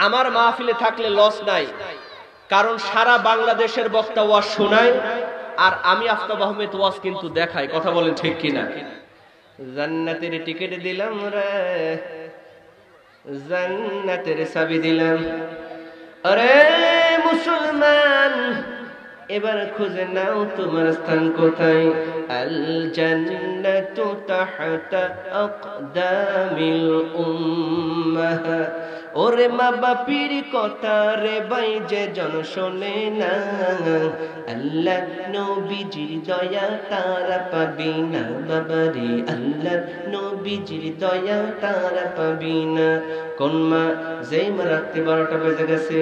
আমার মাহফিলে থাকলে লস নাই, কারণ সারা বাংলাদেশের বক্তা ওয়াজ শোনায়, আর আমি আফতাব আহমেদ ওয়াজ কিন্তু দেখাই। কথা বলেন ঠিক কিনা? জান্নাতের টিকিট দিলাম রে, জান্নাতের চাবি দিলাম। আরে মুসলমান, এবার খুঁজে নাও তোমার স্থান কোথায়। আল জান্নাতু তাহতা আকদামিল উম্মাহ। ওরে মা বাপির কথা রে ভাই যে জন শোনে না, আল্লাহ নবীজির দয়া তারা পাবি না বাবারে, আল্লাহ নবীজির দয়া তারা পাবি না। কোন মা, যেই মা রাত্রি 12টা বেজে গেছে,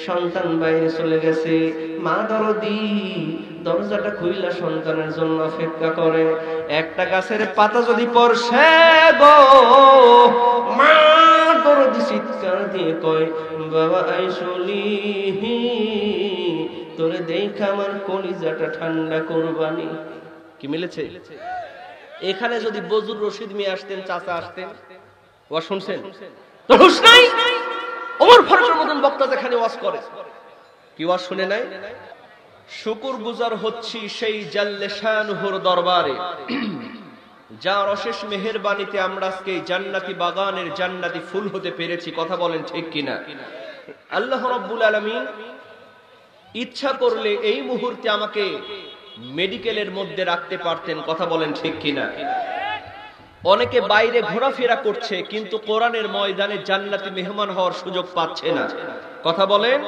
সন্তান বাইরে চলে গেছে, মা দরদি দরজাটা খুইলা সন্তানের জন্য অপেক্ষা করে। একটা গাছের পাতা যদি পড়ছে গো, মা দরদি চিৎকার দিয়ে কয়, বাবা আইসলি তোরে দেখা আমার কলিজাটা ঠান্ডা করবানি। কি মিলেছে? এখানে যদি বজুর রশিদ মিয়া আসতেন, চাচা আসতেন, ওয়া শুনছেন তো হুশ নাই? ওমর ফারুকের মতন বক্তা যেখানে ওয়াজ করে, কি ওয়াজ শুনে নাই? শুকর গুজার হচ্ছি সেই জাল্লে শানুহুর দরবারে, যার অশেষ মেহেরবানিতে আমরা আজকে জান্নাতি বাগানের জান্নাতি ফুল হতে পেরেছি। কথা বলেন ঠিক কিনা? আল্লাহ রাব্বুল আলামিন ইচ্ছা করলে এই মুহূর্তে আমাকে মেডিকেলের মধ্যে রাখতে পারতেন। কথা বলেন ঠিক কিনা? অনেকে বাইরে ঘোরাফেরা করছে, কিন্তু কোরআনের ময়দানে জান্নাতি মেহমান হওয়ার সুযোগ পাচ্ছে না। কথা বলেন।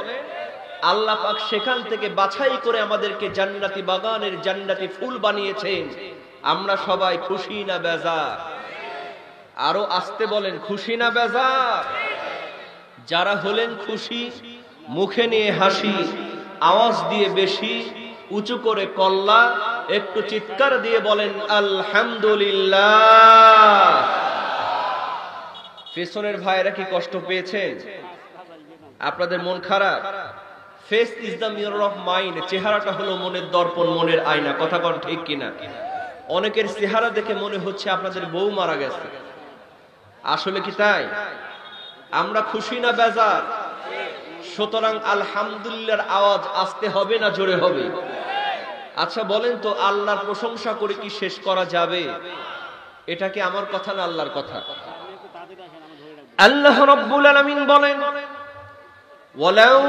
আল্লাহ পাক সেখান থেকে বাছাই করে আমাদেরকে জান্নাতি বাগানের জান্নাতি ফুল বানিয়েছেন। আমরা সবাই খুশি না বেজার? আরো আসতে বলেন, খুশি না বেজার? যারা হলেন খুশি, মুখে নিয়ে হাসি, আওয়াজ দিয়ে বেশি উঁচু করে কল্লা, একটু চিৎকার দিয়ে বলেন আলহামদুলিল্লাহ। পেছনের ভাইরা কি কষ্ট পেয়েছেন? আপনাদের মন খারাপ? Face is the mirror of mind. চেহারাটা হলো মনের দর্পণ, মনের আয়না। কথা কন ঠিক কিনা? অনেকের চেহারা দেখে মনে হচ্ছে আপনাদের বউ মারা গেছে। আসলে কি তাই? আমরা খুশি না বেজার? সুতরাং আলহামদুলিল্লাহর আওয়াজ আসতে হবে না জোরে হবে? আচ্ছা বলেন তো, আল্লাহর প্রশংসা করে কি শেষ করা যাবে? এটা কি আমার কথা না আল্লাহর কথা? আল্লাহ রাব্বুল আলামিন বলেন, ওয়ালাউ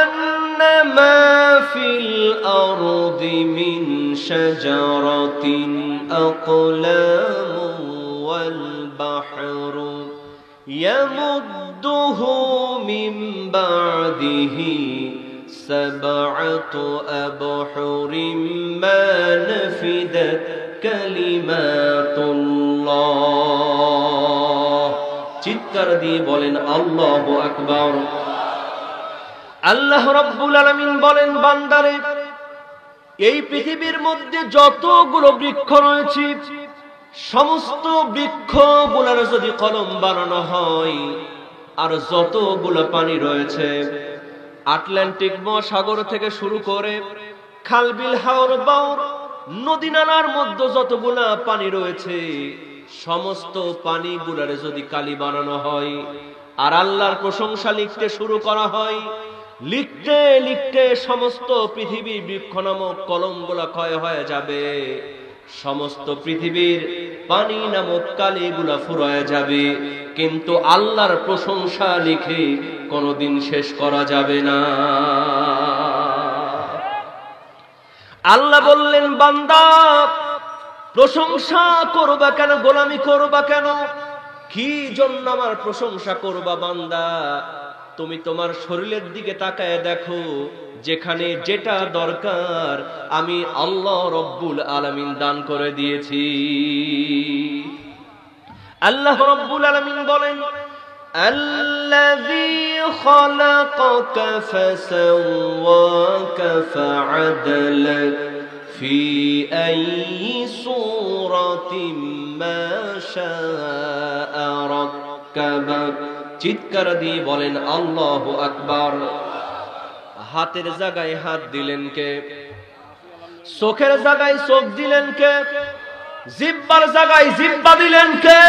আন্না মা ফিল আরদি মিন শাজারাতিন আকলামু ওয়াল বাহরু ইয়ামুদ্দুহু মিন বা'দিহি সাবআতু আবহুরিম মা নাফিদাত কালিমাতুল্লাহ। চিৎকার দিয়ে বলেন আল্লাহু আকবার। আল্লাহ রাব্বুল আলামিন বলেন, বান্দারে, এই পৃথিবীর মধ্যে যতগুলো বৃক্ষ রয়েছে, সমস্ত বৃক্ষগুলোর যদি কলম বানানো হয়, আর যতগুলো পানি রয়েছে, আটলান্টিক মহাসাগর থেকে শুরু করে খালবিল হাওর বাউর নদী নালার মধ্যে যতগুলা পানি রয়েছে, সমস্ত পানিগুলোর যদি কালি বানানো হয়, আর আল্লাহর প্রশংসা লিখতে শুরু করা হয়, লিখতে লিখতে সমস্ত পৃথিবীর বৃক্ষ নামক কলমগুলা ক্ষয় হয়ে যাবে, সমস্ত পৃথিবীর পানি নামক কালিগুলা ফুরায় যাবে, কিন্তু আল্লাহর প্রশংসা লিখে কোনোদিন শেষ করা যাবে না। আল্লাহ বললেন, বান্দা, প্রশংসা করবা কেন, গোলামি করবা কেন, কি জন্য আমার প্রশংসা করবা? বান্দা, তুমি তোমার শরীরের দিকে তাকায় দেখো, যেখানে যেটা দরকার আমি আল্লাহ রব্বুল আলামিন দান করে দিয়েছি। আল্লাহ রব্বুল আলামিন বলেন, আল্লাযী খালাকাকা ফাসাওয়াকা ফাআদালাক ফি আইয়ি সূরাতিন মা শাআ রাক্কাবাক। চিৎকার দিয়ে বলেন আল্লাহু আকবার। হাতের জায়গায় হাত দিলেন কে? চোখের জায়গায় চোখ দিলেন কে? জিহ্বার জায়গায় জিহ্বা দিলেন কে?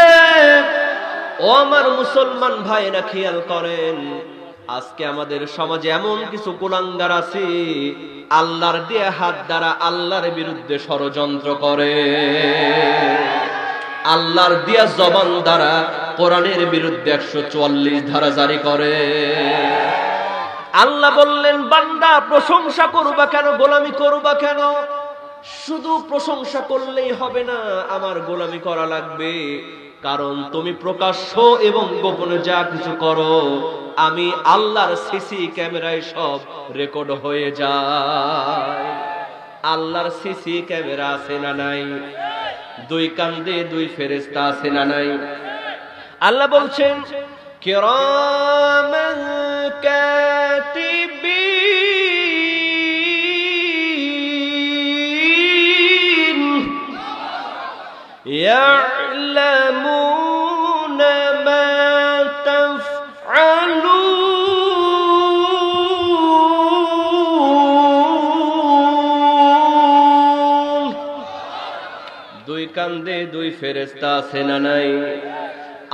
ও আমার মুসলমান ভাইরা, খেয়াল করেন, আজকে আমাদের সমাজে এমন কিছু কুলাঙ্গার আছে আল্লাহর দেয়া হাত দ্বারা আল্লাহর বিরুদ্ধে ষড়যন্ত্র করে, আল্লাহর দেয়া জবান দ্বারা কোরআনের বিরুদ্ধে 144 ধারা জারি করে। আল্লাহ বললেন, বান্দা প্রশংসা করবা কেন, গোলামি করবা কেন? শুধু প্রশংসা করলেই হবে না, আমার গোলামি করা লাগবে। কারণ তুমি প্রকাশ্য এবং গোপনে যা কিছু করো আমি আল্লাহর সিসি ক্যামেরায় সব রেকর্ড হয়ে যায়। আল্লাহর সিসি ক্যামেরা আছে না নাই? দুই কান্দে দুই ফেরেশতা আছে না নাই? আল্লাহ বলছেন, কিরামান কাতিবিন ইয়ালামুনা মা তাফআলুন। দুই কান্দে দুই ফেরেশতা আছে না নাই?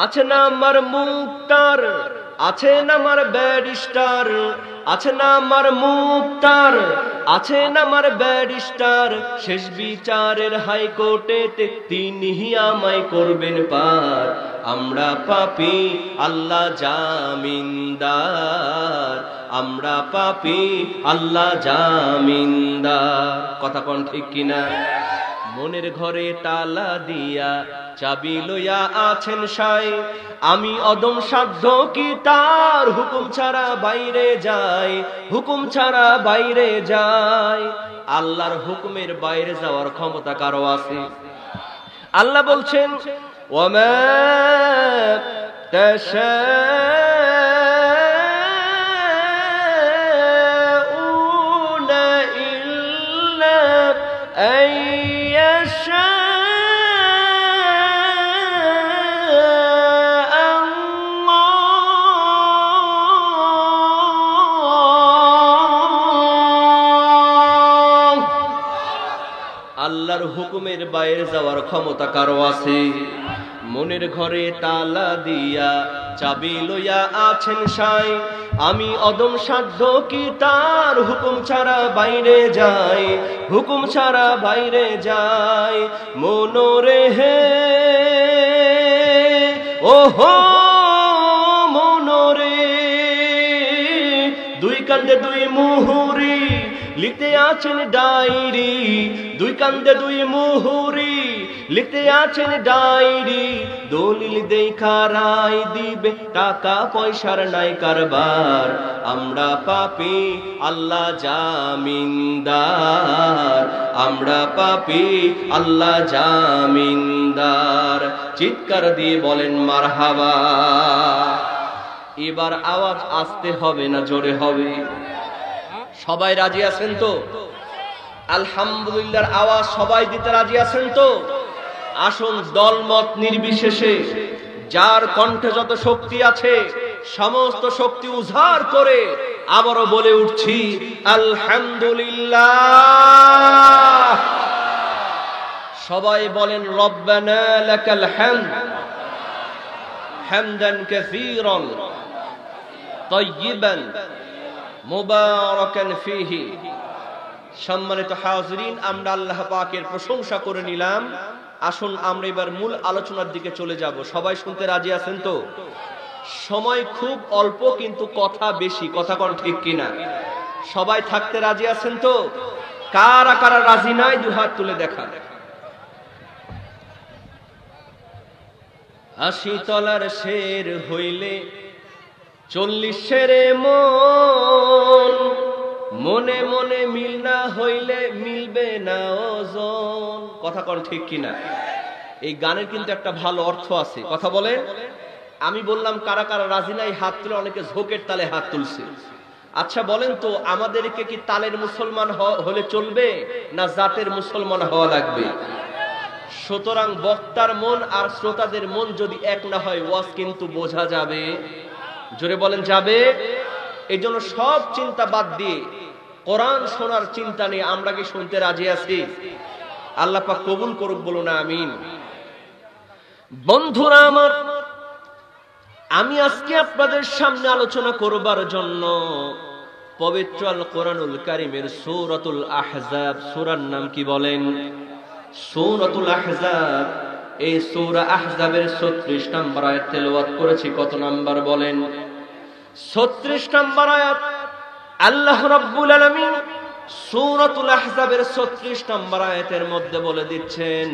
আছে না আমার মুক্তার, আছে না আমার ব্যারিস্টার, আছে না আমার মুক্তার, আছে না আমার ব্যারিস্টার। শেষ বিচারের হাইকোর্টেতে তিনিই আমায় করবেন পার। আমরা পাপী, আল্লাহ জামিনদার। আমরা পাপী, আল্লাহ জামিনদার। কথা কোন ঠিক কিনা? মনের ঘরে তালা দিয়া চাবি লইয়া আছেন সাই। আমি অদম সাধ্য কি তার হুকুম ছাড়া বাইরে যাই, হুকুম ছাড়া বাইরে যাই। আল্লাহর হুকুমের বাইরে যাওয়ার ক্ষমতা কারো আছে? আল্লাহ বলছেন, ওয়ামা তাশাউনা ইল্লা আইয়াশা আল্লাহর হুকুমের বাইরে যাওয়ার ক্ষমতা কারো আছে? মনের ঘরে তালা দিয়া চাবি লইয়া আছেন সাই। আমি অদম সাধ্য কি তার হুকুম ছাড়া বাইরে যাই, হুকুম ছাড়া বাইরে যাই। মনোরে হে ওহো মনোরে, দুই কান্দে দুই মুহুরি লিখতে আছেন ডায়েরি। দুই কান্দে দুই মুহুরি লিখতে আছেন ডায়েরি। দলিল দেখা রায় দিবে, টাকা পয়সার নাই কারবার। আমরা পাপী, আল্লাহ জামিনদার। আমরা পাপী, আল্লাহ জামিনদার। চিৎকার দিয়ে বলেন মারহাবা। এবার আওয়াজ আসতে হবে না জোরে হবে? সবাই রাজি আছেন তো? আলহামদুলিল্লাহর আওয়াজ সবাই দিতে রাজি আছেন তো? আসুন দলমত নির্বিশেষে যার কণ্ঠে যত শক্তি আছে সমস্ত শক্তি উজাড় করে আবারও বলে উঠছি আলহামদুলিল্লাহ। সবাই বলেন রব্বানা লাকাল হামদ হামদান কাসীরান তাইয়িবান মুবারাকান ফীহি। সম্মানিত হাজিরিন, আমরা আল্লাহ পাকের প্রশংসা করে নিলাম। আসুন আমরা এবার মূল আলোচনার দিকে চলে যাব। সবাই শুনতে রাজি আছেন তো? সময় খুব অল্প কিন্তু কথা বেশি। কথা কোন ঠিক কিনা? সবাই থাকতে রাজি আছেন তো? কারা কারা রাজি নাই দুই হাত তুলে দেখা। 80 তলার শের হইলে 40 শেরে মন, মনে মনে মিল না হইলে মিলবে না ওজন। কথা কোন ঠিক কিনা? এই গানের কিন্তু একটা ভালো অর্থ আছে। কথা বলেন। আমি বললাম কারা কারা রাজি নাই হাত তুলে, অনেকে ঝোঁকের তালে হাত তুলছে। আচ্ছা বলেন তো, আমাদেরকে কি তালের মুসলমান হলে চলবে না জাতের মুসলমান হওয়া লাগবে? সুতরাং বক্তার মন আর শ্রোতাদের মন যদি এক না হয় ওয়াজ কিন্তু বোঝা যাবে। জোরে বলেন যাবে? এই জন্য সব চিন্তা বাদ দিয়ে কোরআন শোনার চিন্তা নিয়ে আমরা কি শুনতে রাজি আছি? আল্লাহ পাক কবুল করুক, বলুন আমিন। বন্ধুরা আমার, আমি আজকে আপনাদের সামনে আলোচনা করবার জন্য পবিত্র আল কোরআনুল কারীমের সূরাতুল আহজাব সূরার নাম কি বলেন? সূরাতুল আহজাব। এই সূরা আহজাবের 36 নম্বর আয়াত তেলাওয়াত করেছি। কত নাম্বার বলেন? 36 নম্বর আয়াত। আল্লাহ রাব্বুল আলামিন সূরাতুল আহজাবের 36 নম্বর আয়াতের মধ্যে বলে দিচ্ছেন,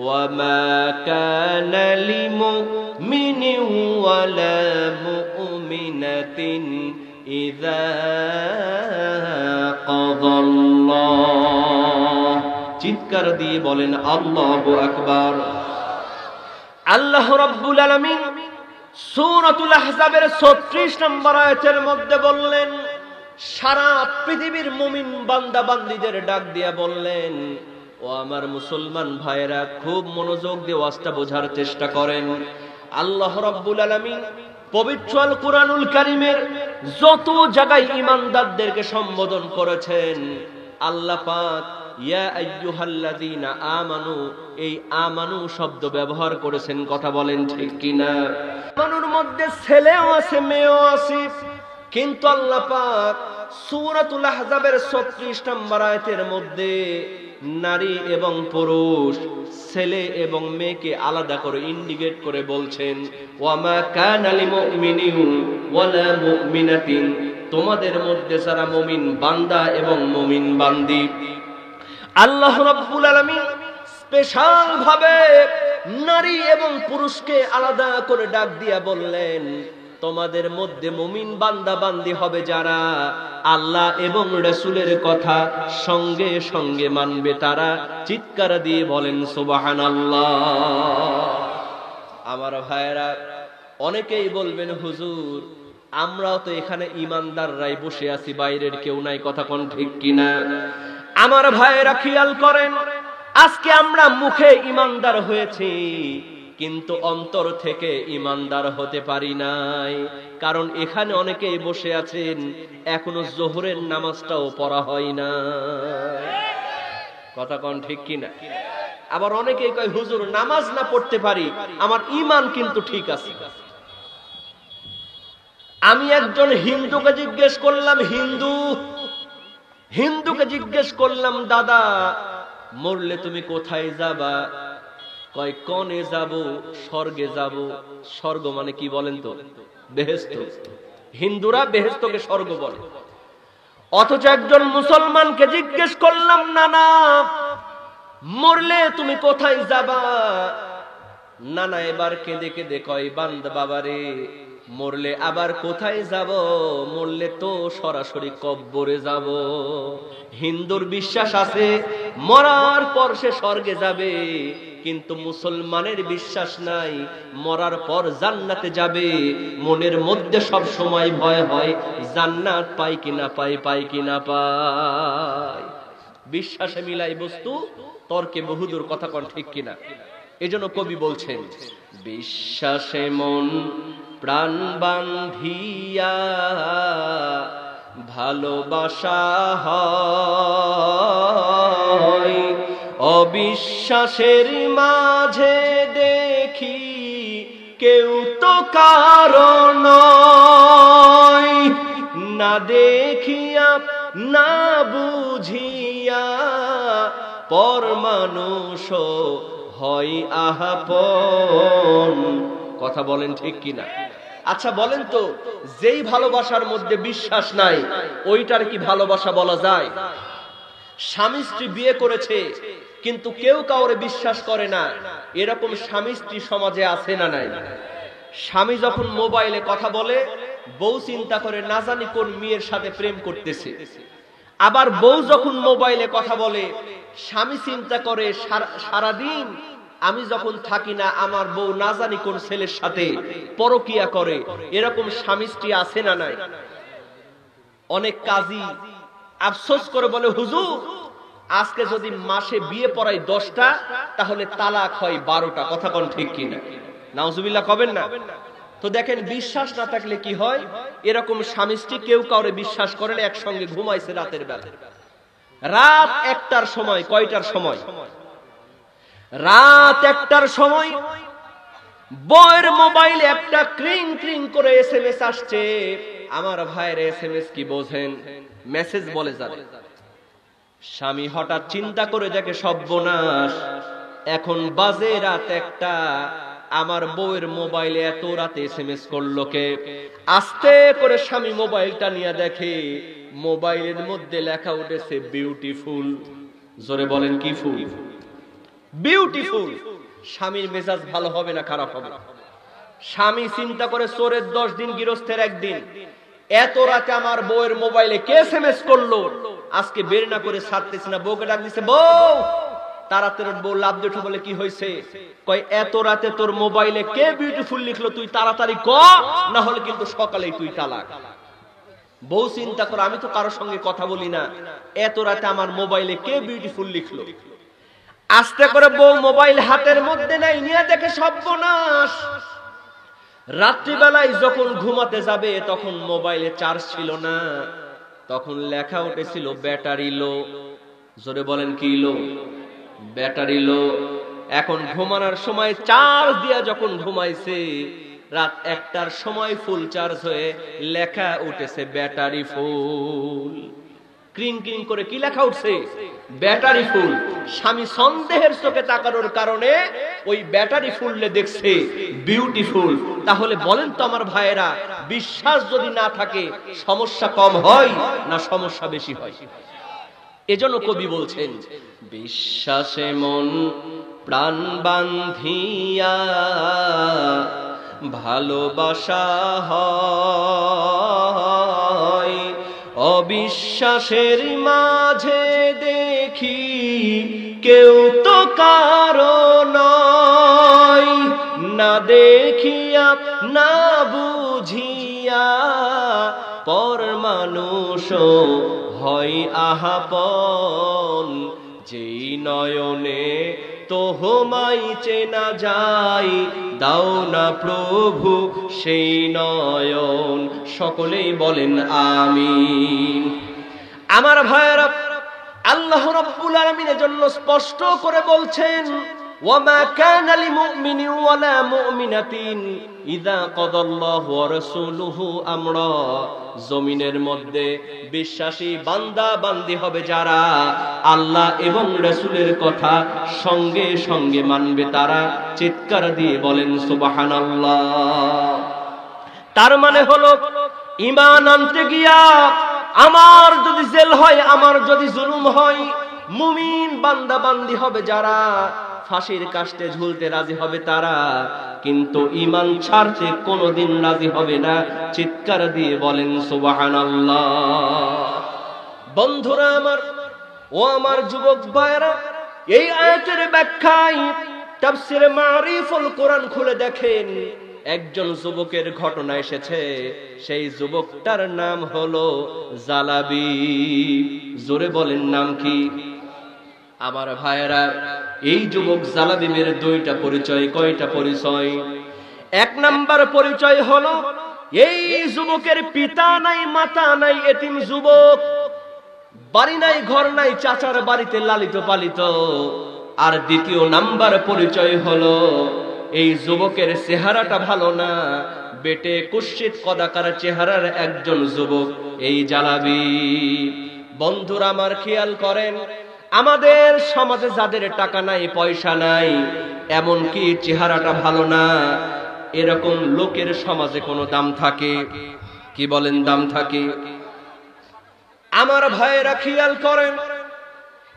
ওয়ামা কানা লিমুমিনিন ওয়ালা মুমিনাতিন ইযা কাদাল্লাহ। চিৎকার দিয়ে বলেন আল্লাহু আকবার। আল্লাহ রাব্বুল আলামিন সূরাতুল আহজাবের 36 নম্বর আয়াতের মধ্যে বললেন, সারা পৃথিবীর মুমিন বান্দা বান্দীদের ডাক দিয়া বললেন, ও আমার মুসলমান ভাইরা, খুব মনোযোগ দিয়ে ওয়াজটা বোঝার চেষ্টা করেন। আল্লাহ রাব্বুল আলামিন পবিত্র আল কোরআনুল কারীমের যত জায়গায় ঈমানদারদেরকে সম্বোধন করেছেন, আল্লাহ পাক ইয়া আইয়ুহাল্লাযীনা আমানু, এই আমানু শব্দ ব্যবহার করেছেন। কথা বলেন ঠিক কিনা? আমানুর মধ্যে ছেলেও আছে, মেয়েও আছে, কিন্তু আল্লাহ পাক সূরাতুল আহজাবের 36 নম্বর আয়াতের মধ্যে নারী এবং পুরুষ, ছেলে এবং মেয়েকে আলাদা করে ইন্ডিকেট করে বলছেন, ওয়ামা কানা লিমুমিনিন ওয়ালা মুমিনাতিন, তোমাদের মধ্যে যারা মুমিন বান্দা এবং মুমিন বান্দি, আল্লাহ রাব্বুল আলামিন স্পেশাল ভাবে নারী এবং পুরুষকে আলাদা করে ডাক দিয়া বললেন, তোমাদের মধ্যে মুমিন বান্দা বান্দি হবে যারা আল্লাহ এবং রাসূলের কথা সঙ্গে সঙ্গে মানবে, তারা চিৎকার দিয়ে বলেন সুবহানাল্লাহ। আমার ভাইরা, অনেকেই বলবেন, হুজুর আমরাও তো এখানে ঈমানদাররাই বসে আছি, বাইরের কেউ নাই। কথা কোন ঠিক কিনা? আমার ভাইরা খেয়াল করেন, আজকে আমরা মুখে ঈমানদার হয়েছি কিন্তু অন্তর থেকে ঈমানদার হতে পারি নাই। কারণ এখানে অনেকেই বসে আছেন এখনো যোহরের নামাজটাও পড়া হয় না। কথা কোন ঠিক কিনা? আবার অনেকেই কয়, হুজুর নামাজ না পড়তে পারি, আমার ঈমান কিন্তু ঠিক আছে। আমি একজন হিন্দুকে জিজ্ঞেস করলাম, হিন্দুকে জিজ্ঞেস করলাম, দাদা মরলে তুমি কোথায় যাবা? কয় কোনে যাব? স্বর্গে যাব। স্বর্গ মানে কি বলেন তো? বেহেশত। হিন্দুরা বেহেশতকে স্বর্গ বলে। অথচ একজন মুসলমানকে জিজ্ঞেস করলাম, নানা মরলে তুমি কোথায় যাবা? নানা এবার কেঁদে কেঁদে কয়, বান্দা বাবারে, মরলে আবার কোথায় যাব? মরলে তো সরাসরি কব্বরে যাব। হিন্দুর বিশ্বাস আছে মরার পর সে স্বর্গে যাবে, কিন্তু মুসলমানের বিশ্বাস নাই মরার পর জান্নাতে যাবে। মনের মধ্যে সব সময় ভয় হয়, জান্নাত পাই কিনা পাই কিনা পাই। বিশ্বাসে মিলাই বস্তু, তর্কে বহুদূর। কথা কোন ঠিক কিনা? এজন্য কবি বলছেন, বিশ্বাসে মন প্রাণ বান্ধিয়া ভালোবাসা হয়, অবিশ্বাসের মাঝে দেখি কেউ তো কারণ না দেখিয়া না বুঝিয়া পর মানুষ হয় আহাপন। কথা বলেন ঠিক কিনা? আচ্ছা বলেন তো, যেই ভালোবাসার মধ্যে বিশ্বাস নাই ওইটার কি ভালোবাসা বলা যায়? স্বামী স্ত্রী বিয়ে করেছে কিন্তু কেউ কাউরে বিশ্বাস করে না, এরকম স্বামী স্ত্রী সমাজে আছে না নাই? স্বামী যখন মোবাইলে কথা বলে, বউ চিন্তা করে না জানি কোন মেয়ের সাথে প্রেম করতেছে। আবার বউ যখন মোবাইলে কথা বলে, স্বামী চিন্তা করে সারাদিন আমি যখন থাকি না আমার বউ না জানি কোন ছেলের সাথে পরকিয়া করে। এরকম স্বামী স্ত্রী আছে না নাই? অনেক কাজী আফসোস করে বলে, হুজুর আজকে যদি মাসে বিয়ে পড়াই 10টা তাহলে তালাক হয় 12টা। কথা কোন ঠিক কিনা? নাউজুবিল্লাহ কবেন না? তো দেখেন, বিশ্বাস না থাকলে কি হয়, এরকম স্বামী স্ত্রী কেউ কাউরে বিশ্বাস করে না, একসঙ্গে ঘুমাইছে রাতের বেলা। রাত 1টার সময়, কয়টার সময়? রাত 1টার সময় বউয়ের মোবাইলে একটা ক্রিং ক্রিং করে এসএমএস আসছে। আমার ভাইয়ের এসএমএস কি বোঝেন? মেসেজ বলে যাবে। স্বামী হঠাৎ চিন্তা করে দেখে সর্বনাশ, এখন বাজে রাত 1টা, আমার বউয়ের মোবাইলে এত রাতে এসএমএস করলো কে? আস্তে করে স্বামী মোবাইলটা নিয়ে দেখে মোবাইলের মধ্যে লেখা উঠেছে বিউটিফুল। জোরে বলেন কি ফুল? বিউটিফুল। স্বামীর মেজাজ ভালো হবে না খারাপ হবে? স্বামী চিন্তা করে চোরের 10 দিন গৃহস্থের 1 দিন, এত রাতে আমার বউয়ের মোবাইলে কে এসএমএস করলো? আজকে বের না করে ছাড়তেছি না। বউকে ডাক দিছে, বউ তাড়াতাড়ি। বউ লাভ দিয়ে বলে কি হয়েছে? কয় এত রাতে তোর মোবাইলে কে বিউটিফুল লিখলো, তুই তাড়াতাড়ি ক, না হলে কিন্তু সকালেই তুই তালাক। বউ চিন্তা করে আমি তো কারোর সঙ্গে কথা বলি না, এত রাতে আমার মোবাইলে কে বিউটিফুল লিখলো। আস্তে করে বউ মোবাইল হাতের মধ্যে নাই, নিয়ে দেখে সর্বনাশ। রাত্রিবেলায় যখন ঘুমাতে যাবে তখন মোবাইলে চার্জ ছিল না, তখন লেখা উঠেছিল ব্যাটারি লো। জোরে বলেন কি লো? ব্যাটারি লো। এখন ঘুমানোর সময় চার্জ দিয়া যখন ঘুমাইছে, রাত 1টার সময় ফুল চার্জ হয়ে লেখা উঠেছে ব্যাটারি ফুল। ক্রিং ক্রিং করে কি লেখা উঠছে? Battery full. স্বামী সন্দেহের চোখে তাকানোর কারণে ওই ব্যাটারি ফুললে দেখছে বিউটিফুল। তাহলে বলেন তো আমার ভাইয়েরা, বিশ্বাস যদি না থাকে সমস্যা কম হয় না সমস্যা বেশি হয়? এজন্য কবি বলছেন, বিশ্বাসে মন প্রাণ বাঁধিয়া ভালোবাসা হয়, অবিশ্বাসের মাঝে দেখি কেউ তো কারো নয়, না দেখিয়া না বুঝিয়া পর মানুষ হয় আহাপন, যেই নয়নে তোহমাই চেনা যায়, দাও না প্রভু সেই নয়ন। সকলেই বলেন আমিন। আমার ভাইয়েরা, আল্লাহ রাব্বুল আলামিনের জন্য স্পষ্ট করে বলছেন, ওয়ামা কানা লিমুমিনিন ওয়ালা মুমিনাতিন ইযা কাদাল্লাহু ওয়া রাসূলুহু আমরা। জমিনের মধ্যে বিশ্বাসী বান্দা বান্দি হবে যারা আল্লাহ এবং রাসূলের কথা সঙ্গে সঙ্গে মানবে, তারা চিৎকার দিয়ে বলেন সুবহানাল্লাহ। তার মানে হলো ঈমান আনতে গিয়া আমার যদি জেল হয়, আমার যদি জুলুম হয়, মুমিন বান্দা বান্দি হবে যারা, ফাঁসির কাস্টে ঝুলতে রাজি হবে তারা, কিন্তু ঈমান ছাড়তে কোনোদিন রাজি হবে না। চিৎকার দিয়ে বলেন সুবহানাল্লাহ। বন্ধুরা আমার, ও আমার যুবক ভাইরা, এই আয়াতের ব্যাখ্যায় তাফসীরে মারিফুল কোরআন খুলে দেখেন, একজন যুবকের ঘটনা এসেছে। সেই যুবকটার নাম হলো জালাবি। জোরে বলেন নাম কি? আমার ভাইয়েরা, এই যুবক জালাবিবের 2টা পরিচয়। কয়টা পরিচয়? 1 নাম্বার পরিচয় হলো এই যুবকের পিতা নাই, মাতা নাই, এতিম যুবক, বাড়ি নাই, ঘর নাই, চাচার বাড়িতে লালিত পালিত। আর 2 নাম্বার পরিচয় হলো এই যুবকের চেহারাটা ভালো না, বেটে কুৎসিত কদাকার চেহারার একজন যুবক এই জালাবি। বন্ধুরা আমার, খেয়াল করেন, আমাদের সমাজে যাদের টাকা নাই, পয়সা নাই, এমন কি চেহারাটা ভালো না, এরকম লোকের সমাজে কোনো দাম থাকে? কি বলেন, দাম থাকে? আমার ভাইয়েরা খেয়াল করেন,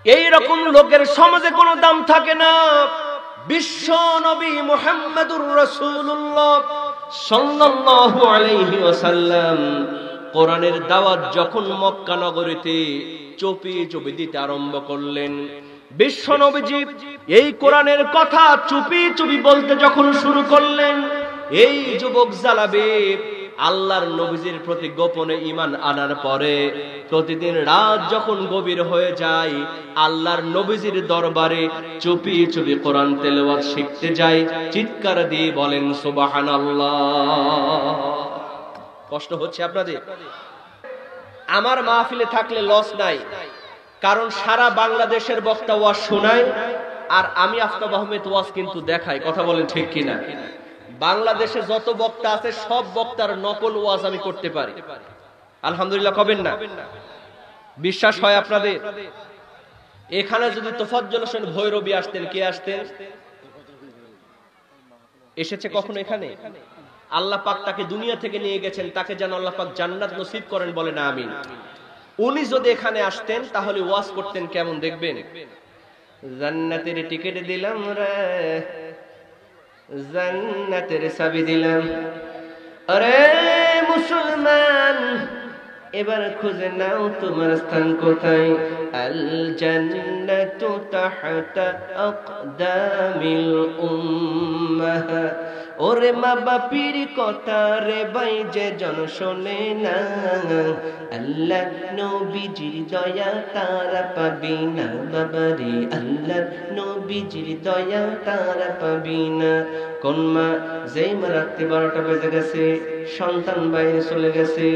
এই রকম লোকের সমাজে কোনো দাম থাকে না। বিশ্ব নবী মুহাম্মদুর রাসূলুল্লাহ সাল্লাল্লাহু আলাইহি ওয়াসাল্লাম কোরআনের দাওয়াত যখন মক্কা নগরীতে চুপি চুপি দিতে আরম্ভ করলেন, বিশ্ব নবীজি এই কোরআনের কথা চুপি চুপি বলতে যখন শুরু করলেন, এই যুবক জালাবি আল্লাহর নবীজির প্রতি গোপনে ঈমান আনার পরে প্রতিদিন রাত যখন গভীর হয়ে যায়, আল্লাহর নবীজির দরবারে চুপি চুপি কোরআন তেলাওয়াত শিখতে যায়। চিৎকার দিয়ে বলেন সুবহানাল্লাহ। কষ্ট হচ্ছে আপনাদের? আমার মাহফিলে থাকলে লস নাই, কারণ সারা বাংলাদেশের বক্তা ওয়াজ শোনায়, আর আমি আফতাব আহমেদ ওয়াজ কিন্তু দেখাই। কথা বলেন ঠিক কিনা? বাংলাদেশে যত বক্তা আছে সব বক্তার নকল ওয়াজ আমি করতে পারি। আলহামদুলিল্লাহ কবেন না? বিশ্বাস হয় আপনাদের? এখানে যদি তোফাজ্জল হোসেন ভৈরবী আসতেন, কে আসতেন? এসেছে কখনো এখানে? আল্লাহ পাক তাকে দুনিয়া থেকে নিয়ে গেছেন, তাকে যেন আল্লাহ পাক জান্নাত নসিব করেন, বলে না আমিন। উনি যদি এখানে আসতেন তাহলে ওয়াজ করতেন কেমন দেখবেন। জান্নাতের টিকিট দিলাম রে, জান্নাতের চাবি দিলাম, আরে মুসলমান এবার খুঁজে নাও তোমার স্থান কোথায়। আল জান্নাতু তাহতা আকদামিল উম্মাহ। ওরে মা বাপির কথা রে ভাই যে জন শোনে না, আল্লাহ নবীজির দয়া তারা পাবি না বাবারে, আল্লাহ নবীজির দয়া তারা পাবি না। কোন মা, যেই মা রাত্রি 12টা বেজে গেছে, সন্তান বাইরে চলে গেছে,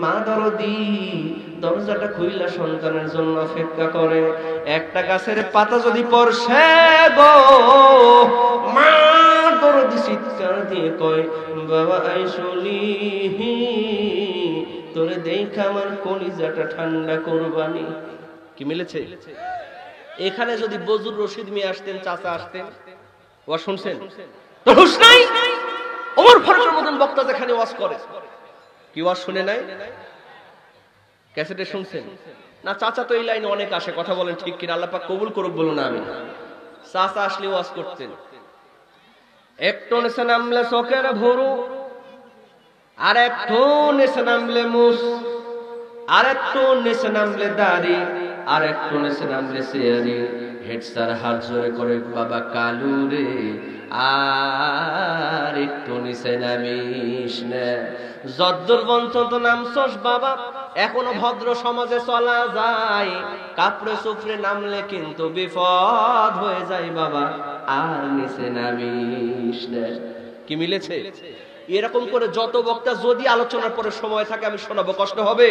মা দরদি দরজাটা খুইলা সন্তানের জন্য অপেক্ষা করে। একটা গাছের পাতা যদি পড়ছে গো, মা দরদি চিৎকার দিয়ে কয়, বাবা আইসলি তোরে দেখা আমার কলিজাটা ঠান্ডা করবানি। কি মিলেছে? এখানে যদি বজুর রশিদ মিয়া আসতেন, চাচা আসতেন, ওয়া শুনছেন তো হুশ নাই? ওমর ফারুকের মতন বক্তা যেখানে ওয়াজ করে, কি ওয়াজ শুনে নাই? ক্যাসেটে শুনছেন না? চাচা তো এই লাইনে অনেক আসে, কথা বলেন ঠিক কিনা? আল্লাহ পাক কবুল করুক বলুন না আমি। চাচা আসলে ওয়াজ করতেন, একটু নেশা নামলে চোখের ভরু, আর একটু নেশা নামলে মুস, আর একটু নেশা নামলে দাড়ি, আর একটু নেশা নামলে চেয়ারি। হেড স্যার হাত জোরে করে, বাবা কালু রে আর একটু নিচে নামিস না। যদ্দুর পর্যন্ত নামছস বাবা, এখনো ভদ্র সমাজে চলা যায়, কাপড়ে সুফরে নামলে কিন্তু বিপদ হয়ে যায় বাবা, আর নিচে নামিস না। কি মিলেছে? এরকম করে যত বক্তা, যদি আলোচনার পরে সময় থাকে আমি শোনাবো, কষ্ট হবে?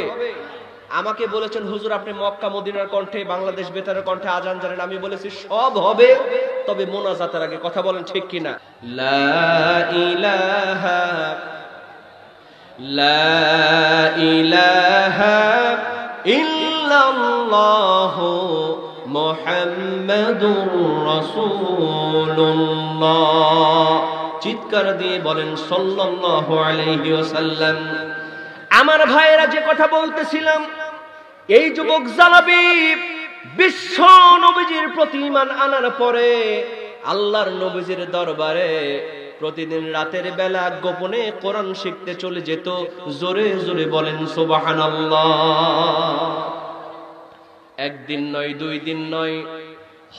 আমাকে বলেছেন হুজুর আপনি মক্কা মদিনার কণ্ঠে, বাংলাদেশ বেতারের কণ্ঠে আজান জানেন। আমি বলেছি সব হবে, তবে মোনাজাতের আগে। কথা বলেন ঠিক কিনা? লা ইলাহা ইল্লাল্লাহু মুহাম্মাদুর রাসূলুল্লাহ। চিৎকার দিয়ে বলেন সাল্লাল্লাহু আলাইহি ওয়াসাল্লাম। আমার ভাইয়েরা, যে কথা বলতেছিলাম, এই যুবক জালাবি বিশ্ব নবীজির প্রতি ঈমান আনার পরে আল্লাহর নবীজির দরবারে প্রতিদিন রাতের বেলা গোপনে কোরআন শিখতে চলে যেত। জোরে জোরে বলেন সুবহানাল্লাহ। একদিন নয়, 2 দিন নয়,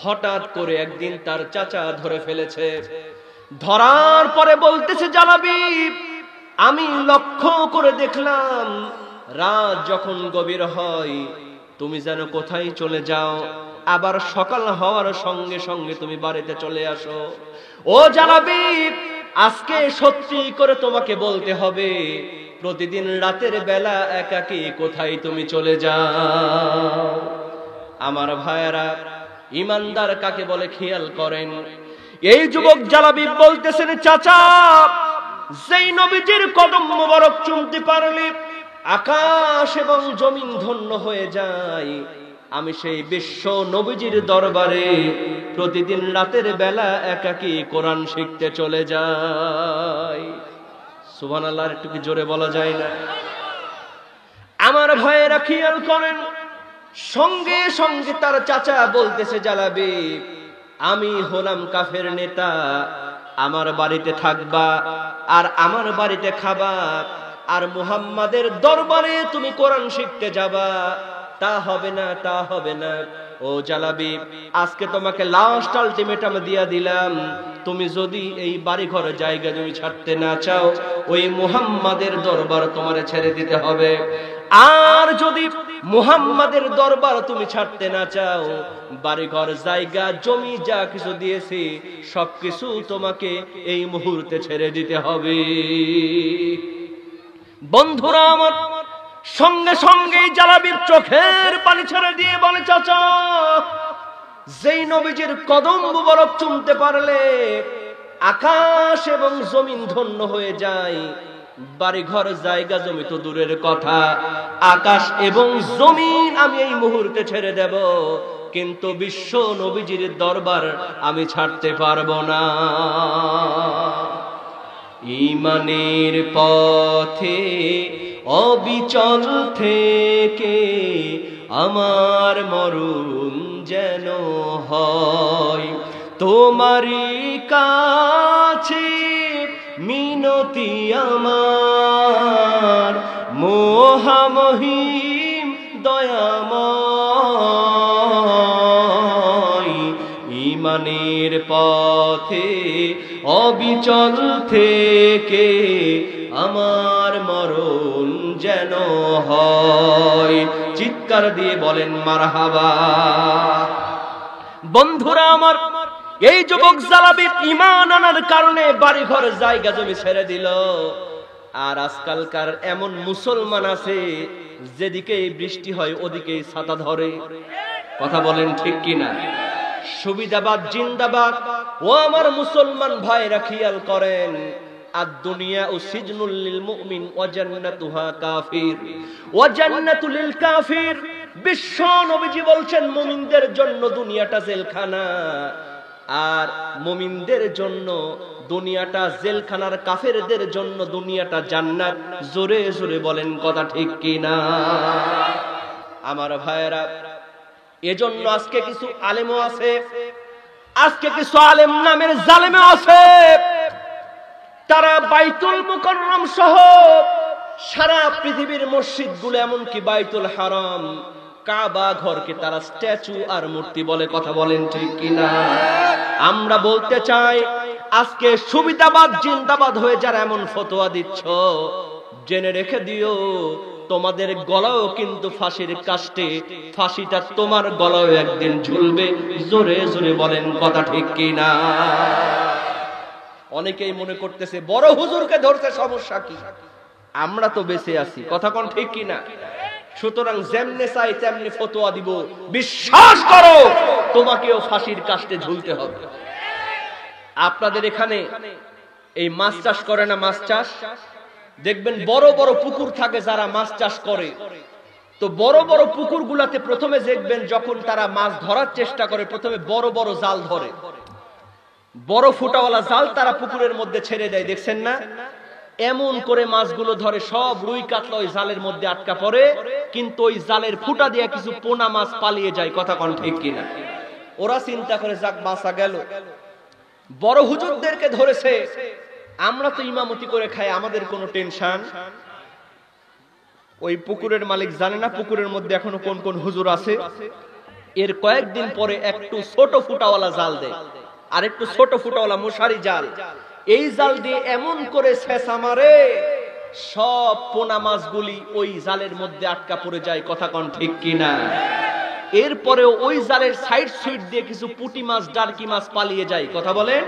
হঠাৎ করে একদিন তার চাচা ধরে ফেলেছে। ধরার পরে বলতেছে, জালাবি আমি লক্ষ্য করে দেখলাম রাত যখন গভীর হয় তুমি যেন কোথায় চলে যাও, আবার সকাল হওয়ার সঙ্গে সঙ্গে তুমি বাড়িতে চলে আসো। ও জালাবি, আজকে সত্যি করে তোমাকে বলতে হবে, প্রতিদিন রাতের বেলা একাকী কোথায় তুমি চলে যাও? আমার ভাইয়েরা, ইমানদার কাকে বলে খেয়াল করেন। এই যুবক জালাবি বলতেছেন, চাচা যেই নবীজির কদম মোবারক চুমতে পারলে আকাশ এবং জমিন ধন্য হয়ে যায়, আমি সেই বিশ্ব নবীজির দরবারে প্রতিদিন রাতের বেলা একাকী কোরআন শিখতে চলে যাই। সুবহানাল্লাহ, একটু কি জোরে বলা যায় না? আমার ভাইয়েরা খেয়াল করেন, সঙ্গে সঙ্গে তার চাচা বলতেছে, জালাবি আমি হলাম কাফের নেতা, আমার বাড়িতে থাকবা আর আমার বাড়িতে খাবা, আর মুহাম্মাদের দরবারে তুমি কোরআন শিখতে যাবা, তা হবে না, তা হবে না। ও জালাবি, আজকে তোমাকে লাস্ট আলটিমেটাম দিয়া দিলাম, তুমি যদি এই বাড়ি ঘর জায়গা তুমি ছাড়তে না চাও, ওই মুহাম্মাদের দরবার তোমারে ছেড়ে দিতে হবে। আর যদি মুহাম্মাদের দরবার তুমি ছাড়তে না চাও, বাড়ি ঘর জায়গা জমি যা কিছু দিয়েছি সবকিছু তোমাকে এই মুহূর্তে ছেড়ে দিতে হবে। বন্ধুরা আমার, সঙ্গে সঙ্গে জালাবির চোখের পানি ছেড়ে দিয়ে বলে, চাচা যেই নবীজির কদম মুবারক চুমতে পারলে আকাশ এবং জমিন ধন্য হয়ে যায়, বাড়ি ঘর জায়গা জমি তো দূরের কথা, আকাশ এবং জমিন আমি এই মুহূর্তে ছেড়ে দেব, কিন্তু বিশ্ব নবীজির দরবার আমি ছাড়তে পারবো না। ঈমানের পথে অবিচল থেকে আমার মরণ যেন হয়, তোমারই কাছে মিনতি আমার, মহামহিম দয়াময়। ঈমানের পথে অবিচল থেকে আমার মরণ যেন হয়। চিৎকার দিয়ে বলেন মারহাবা। বন্ধুরা আমার, এই যুবক জালাবি ঈমান আনার কারণে বাড়ি ঘর জায়গা জমি ছেড়ে দিল। আর আজকালকার এমন মুসলমান আছে, যেদিকে বৃষ্টি হয় ওদিকে ছাতা ধরে। কথা বলেন ঠিক কিনা? সুবিধাবাদ জিন্দাবাদ। ও আমার মুসলমান ভাইরা খেয়াল করেন, আদ-দুনিয়া সিজনুল লিল মুমিন ওয়া জান্নাতুহা কাফির ওয়া জান্নাতুল লিল কাফির। বিশ্ব নবীজি বলছেন মুমিনদের জন্য দুনিয়াটা জেলখানা, আর মুমিনদের জন্য দুনিয়াটা জেলখানার, কাফেরদের জন্য দুনিয়াটা জান্নাত। জোরে জোরে বলেন কথা ঠিক কিনা? আমার ভাইয়েরা, এজন্য আজকে কিছু আলেমও আছে, আজকে কিছু আলেম নামের জালেমও আছে, তারা বাইতুল মুকাররম সহ সারা পৃথিবীর মসজিদগুলো, এমনকি বাইতুল হারাম, কাবা ঘরকে তারা স্ট্যাচু আর মূর্তি বলে। কথা বলেন ঠিক কিনা? আমরা বলতে চাই, আজকে সুবিধাবাদ জিন্দাবাদ হয়ে যারা এমন ফতোয়া দিচ্ছ, জেনে রেখে দিও, তোমাদের গলাও কিন্তু ফাঁসির কাস্টে, ফাঁসিটা তোমার গলাও একদিন ঝুলবে। জোরে জোরে বলেন কথা ঠিক কিনা? অনেকেই মনে করতেছে বড় হুজুরকে ধরতে সমস্যা কি, আমরা তো বেঁচে আছি। কথা কোন ঠিক কিনা? সুতরাং যেমনে চাই তেমনি ফতোয়া দিব। বিশ্বাস করো, তোমাকেও ফাঁসির কাস্টে ঝুলতে হবে। আপনাদের এখানে এই মাছ চাষ করে না? মাছ চাষ দেখবেন বড় বড় পুকুর থাকে, যারা মাছ চাষ করে, তো বড় বড় পুকুর গুলাতে প্রথমে দেখবেন যখন তারা মাছ ধরার চেষ্টা করে, প্রথমে বড় বড় জাল ধরে, বড় ফুটাওয়ালা জাল তারা পুকুরের মধ্যে ছেড়ে দেয়। দেখছেন না? এমন করে মাছগুলো ধরে, সব রুই কাতলা ওই জালের মধ্যে আটকা পড়ে, কিন্তু ওই জালের ফুটা দিয়ে কিছু পোনা মাছ পালিয়ে যায়। কথা কোন ঠিক কিনা? ওরা চিন্তা করে যাক বাঁচা গেল। বড় হুজুরদেরকে ধরেছে, আমরা তো ইমামতি করে খাই, আমাদের কোনো টেনশন। ওই পুকুরের মালিক জানে না পুকুরের মধ্যে এখনো কোন কোন হুজুর আছে। এর কয়েকদিন পরে একটু ছোট ফুটাওয়ালা জাল দেয়, আর একটু ছোট ফুটাওয়ালা মশারি জাল, এই জাল দিয়ে এমন করে ছেঁচা মারে, সব পোনা মাছগুলি ওই জালের মধ্যে আটকা পড়ে যায়। কথা কোন ঠিক কিনা? এরপরে ওই জালের সাইড সুইট দিয়ে কিছু পুঁটি মাছ, ডারকি মাছ পালিয়ে যায়। কথা বলেন?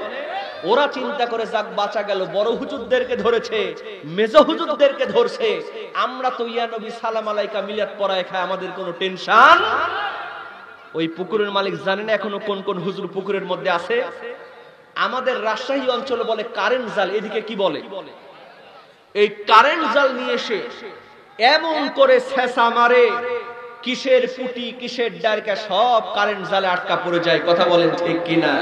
ওরা চিন্তা করে যাক বাঁচা গেল। বড় হুজুরদেরকে ধরেছে, মেজো হুজুরদেরকে ধরছে, আমরা তো ইয়া নবী সালাম আলাইকা মিলাদ পড়ায় খাই, আমাদের কোনো টেনশন। ওই পুকুরের মালিক জানে না এখনো কোন কোন হুজুর পুকুরের মধ্যে আছে। আমাদের রাজশাহী অঞ্চলে বলে কারেন্ট জাল, এদিকে কি বলে? এই কারেন্ট জাল নিয়ে এসে এমন করে ছেঁচা মারে, কিসের পুটি কিসের ডারকা সব কারেন্ট জালে আটকা পড়ে যায়। কথা বলেন ঠিক কিনা?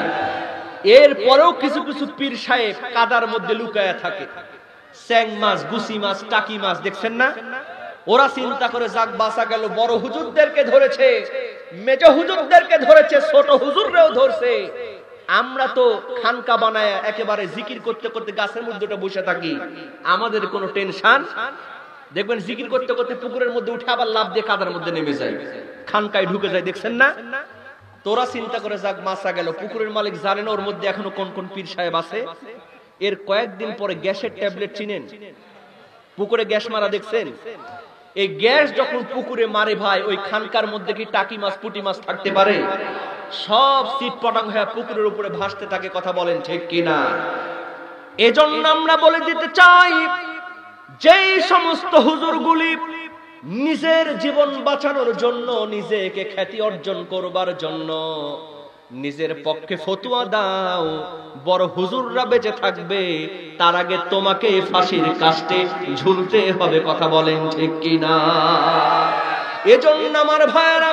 এরপরেও কিছু কিছু পীর সাহেব কাদার মধ্যে লুকায়া থাকে, স্যাং মাছ, গুছি মাছ, টাকি মাছ, দেখছেন না? ওরা চিন্তা করে যাক বাঁচা গেল। বড় হুজুরদেরকে ধরেছে, মেজো হুজুরদেরকে ধরেছে, ছোট হুজুররাও ধরছে। আমরা তো খানকা বানায় একেবারে জিকির করতে করতে গাছের মধ্যে বসে থাকি, আমাদের কোনো টেনশন। দেখবেন জিকির করতে করতে পুকুরের মধ্যে উঠে আবার লাফ দিয়ে কাদার মধ্যে নেমে যায়, খানকায় ঢুকে যায়। দেখছেন না? তোরা চিন্তা করে যাক বাঁচা গেল। পুকুরের মালিক জানেন ওর মধ্যে এখনো কোন কোন পীর সাহেব আছে। এর কয়েকদিন পরে গ্যাসের ট্যাবলেট চিনেন? পুকুরে গ্যাস মারা দেখছেন? এই গ্যাস যখন পুকুরে মারে ভাই, ওই খানকার মধ্যে কি টাকি মাছ, পুঁটি মাছ থাকতে পারে? সব সিট পটাং হয়ে পুকুরের উপরে ভাসতে থাকে। কথা বলেন ঠিক কিনা? এজন্য আমরা বলে দিতে চাই, যেই সমস্ত হুজুরগুলি নিজের জীবন বাঁচানোর জন্য, নিজেকে খ্যাতি অর্জন করবার জন্য নিজের পক্ষে ফতোয়া দাও, বড় হুজুররা বেঁচে থাকবে, তার আগে তোমাকে ফাঁসির কাস্টে ঝুলতে হবে। কথা বলেন ঠিক কিনা? এজন্য আমার ভাইরা,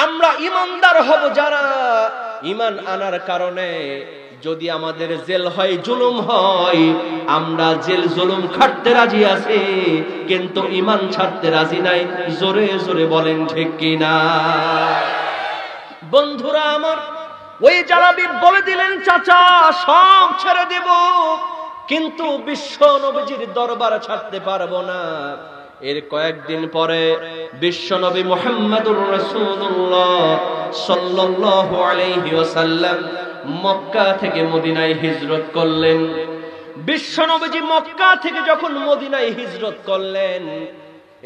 আমরা ইমানদার হব যারা ঈমান আনার কারণে যদি আমাদের জেল হয়, জুলুম হয়, আমরা জেল জুলুম খাটতে রাজি আছি, কিন্তু ঈমান ছাড়তে রাজি নাই। জোরে জোরে বলেন ঠিক কিনা? বন্ধুরা আমার, ওই জালাবি বলে দিলেন, চাচা সব ছেড়ে দেব, কিন্তু বিশ্ব নবীজির দরবার ছাড়তে পারবো না। এর কয়েকদিন পরে বিশ্ব নবী মুহাম্মদুর রাসূলুল্লাহ সাল্লাল্লাহু আলাইহি ওয়াসাল্লাম মক্কা থেকে মদিনায় হিজরত করলেন। বিশ্ব নবীজি মক্কা থেকে যখন মদিনায় হিজরত করলেন,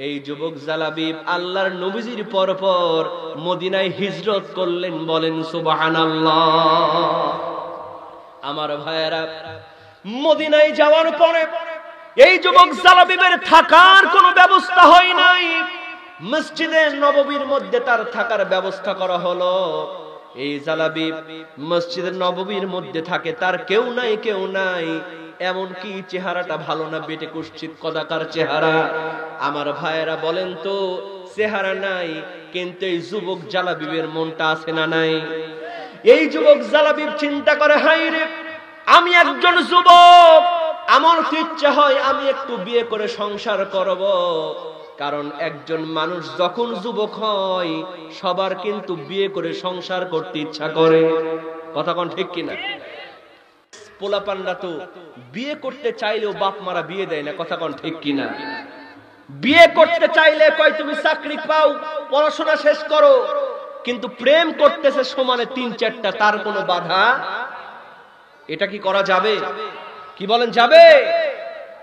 এই যুবক জালাবিব আল্লাহর নবীজির পর পর মদিনায় হিজরত করলেন। বলেন সুবহানাল্লাহ। আমার ভাইয়েরা, মদিনায় যাওয়ার পরে এই যুবক জালাবিবের থাকার কোনো ব্যবস্থা হয় নাই। মসজিদে নববীর মধ্যে তার থাকার ব্যবস্থা করা হলো। এই জালাবিব মসজিদে নববীর মধ্যে থাকে, তার কেউ নাই, কেউ নাই। এমনকি চেহারাটা ভালো না, বেটে কুৎসিত কদাকার চেহারা। আমার ভাইয়েরা বলেন তো, চেহারা নাই, কিন্তু এই যুবক জালাবিবের মনটা আছে না নাই? এই যুবক জালাবিব চিন্তা করে, হাই রে, আমি একজন যুবক, আমার তো ইচ্ছা হয় আমি একটু বিয়ে করে সংসার করব। কারণ একজন মানুষ যখন যুবক হয়, সবার কিন্তু বিয়ে করে সংসার করতে ইচ্ছা করে। কথা কোন ঠিক কিনা? পোলাপানরা তো বিয়ে করতে চাইলেও বাপ মারা বিয়ে দেয় না। কথা কোন ঠিক কিনা? বিয়ে করতে চাইলে কয় তুমি চাকরি পাও, পড়াশোনা শেষ করো, কিন্তু প্রেম করতেছে সমানে ৩-৪টা, তার কোনো বাধা। এটা কি করা যাবে? কি বলেন, যাবে?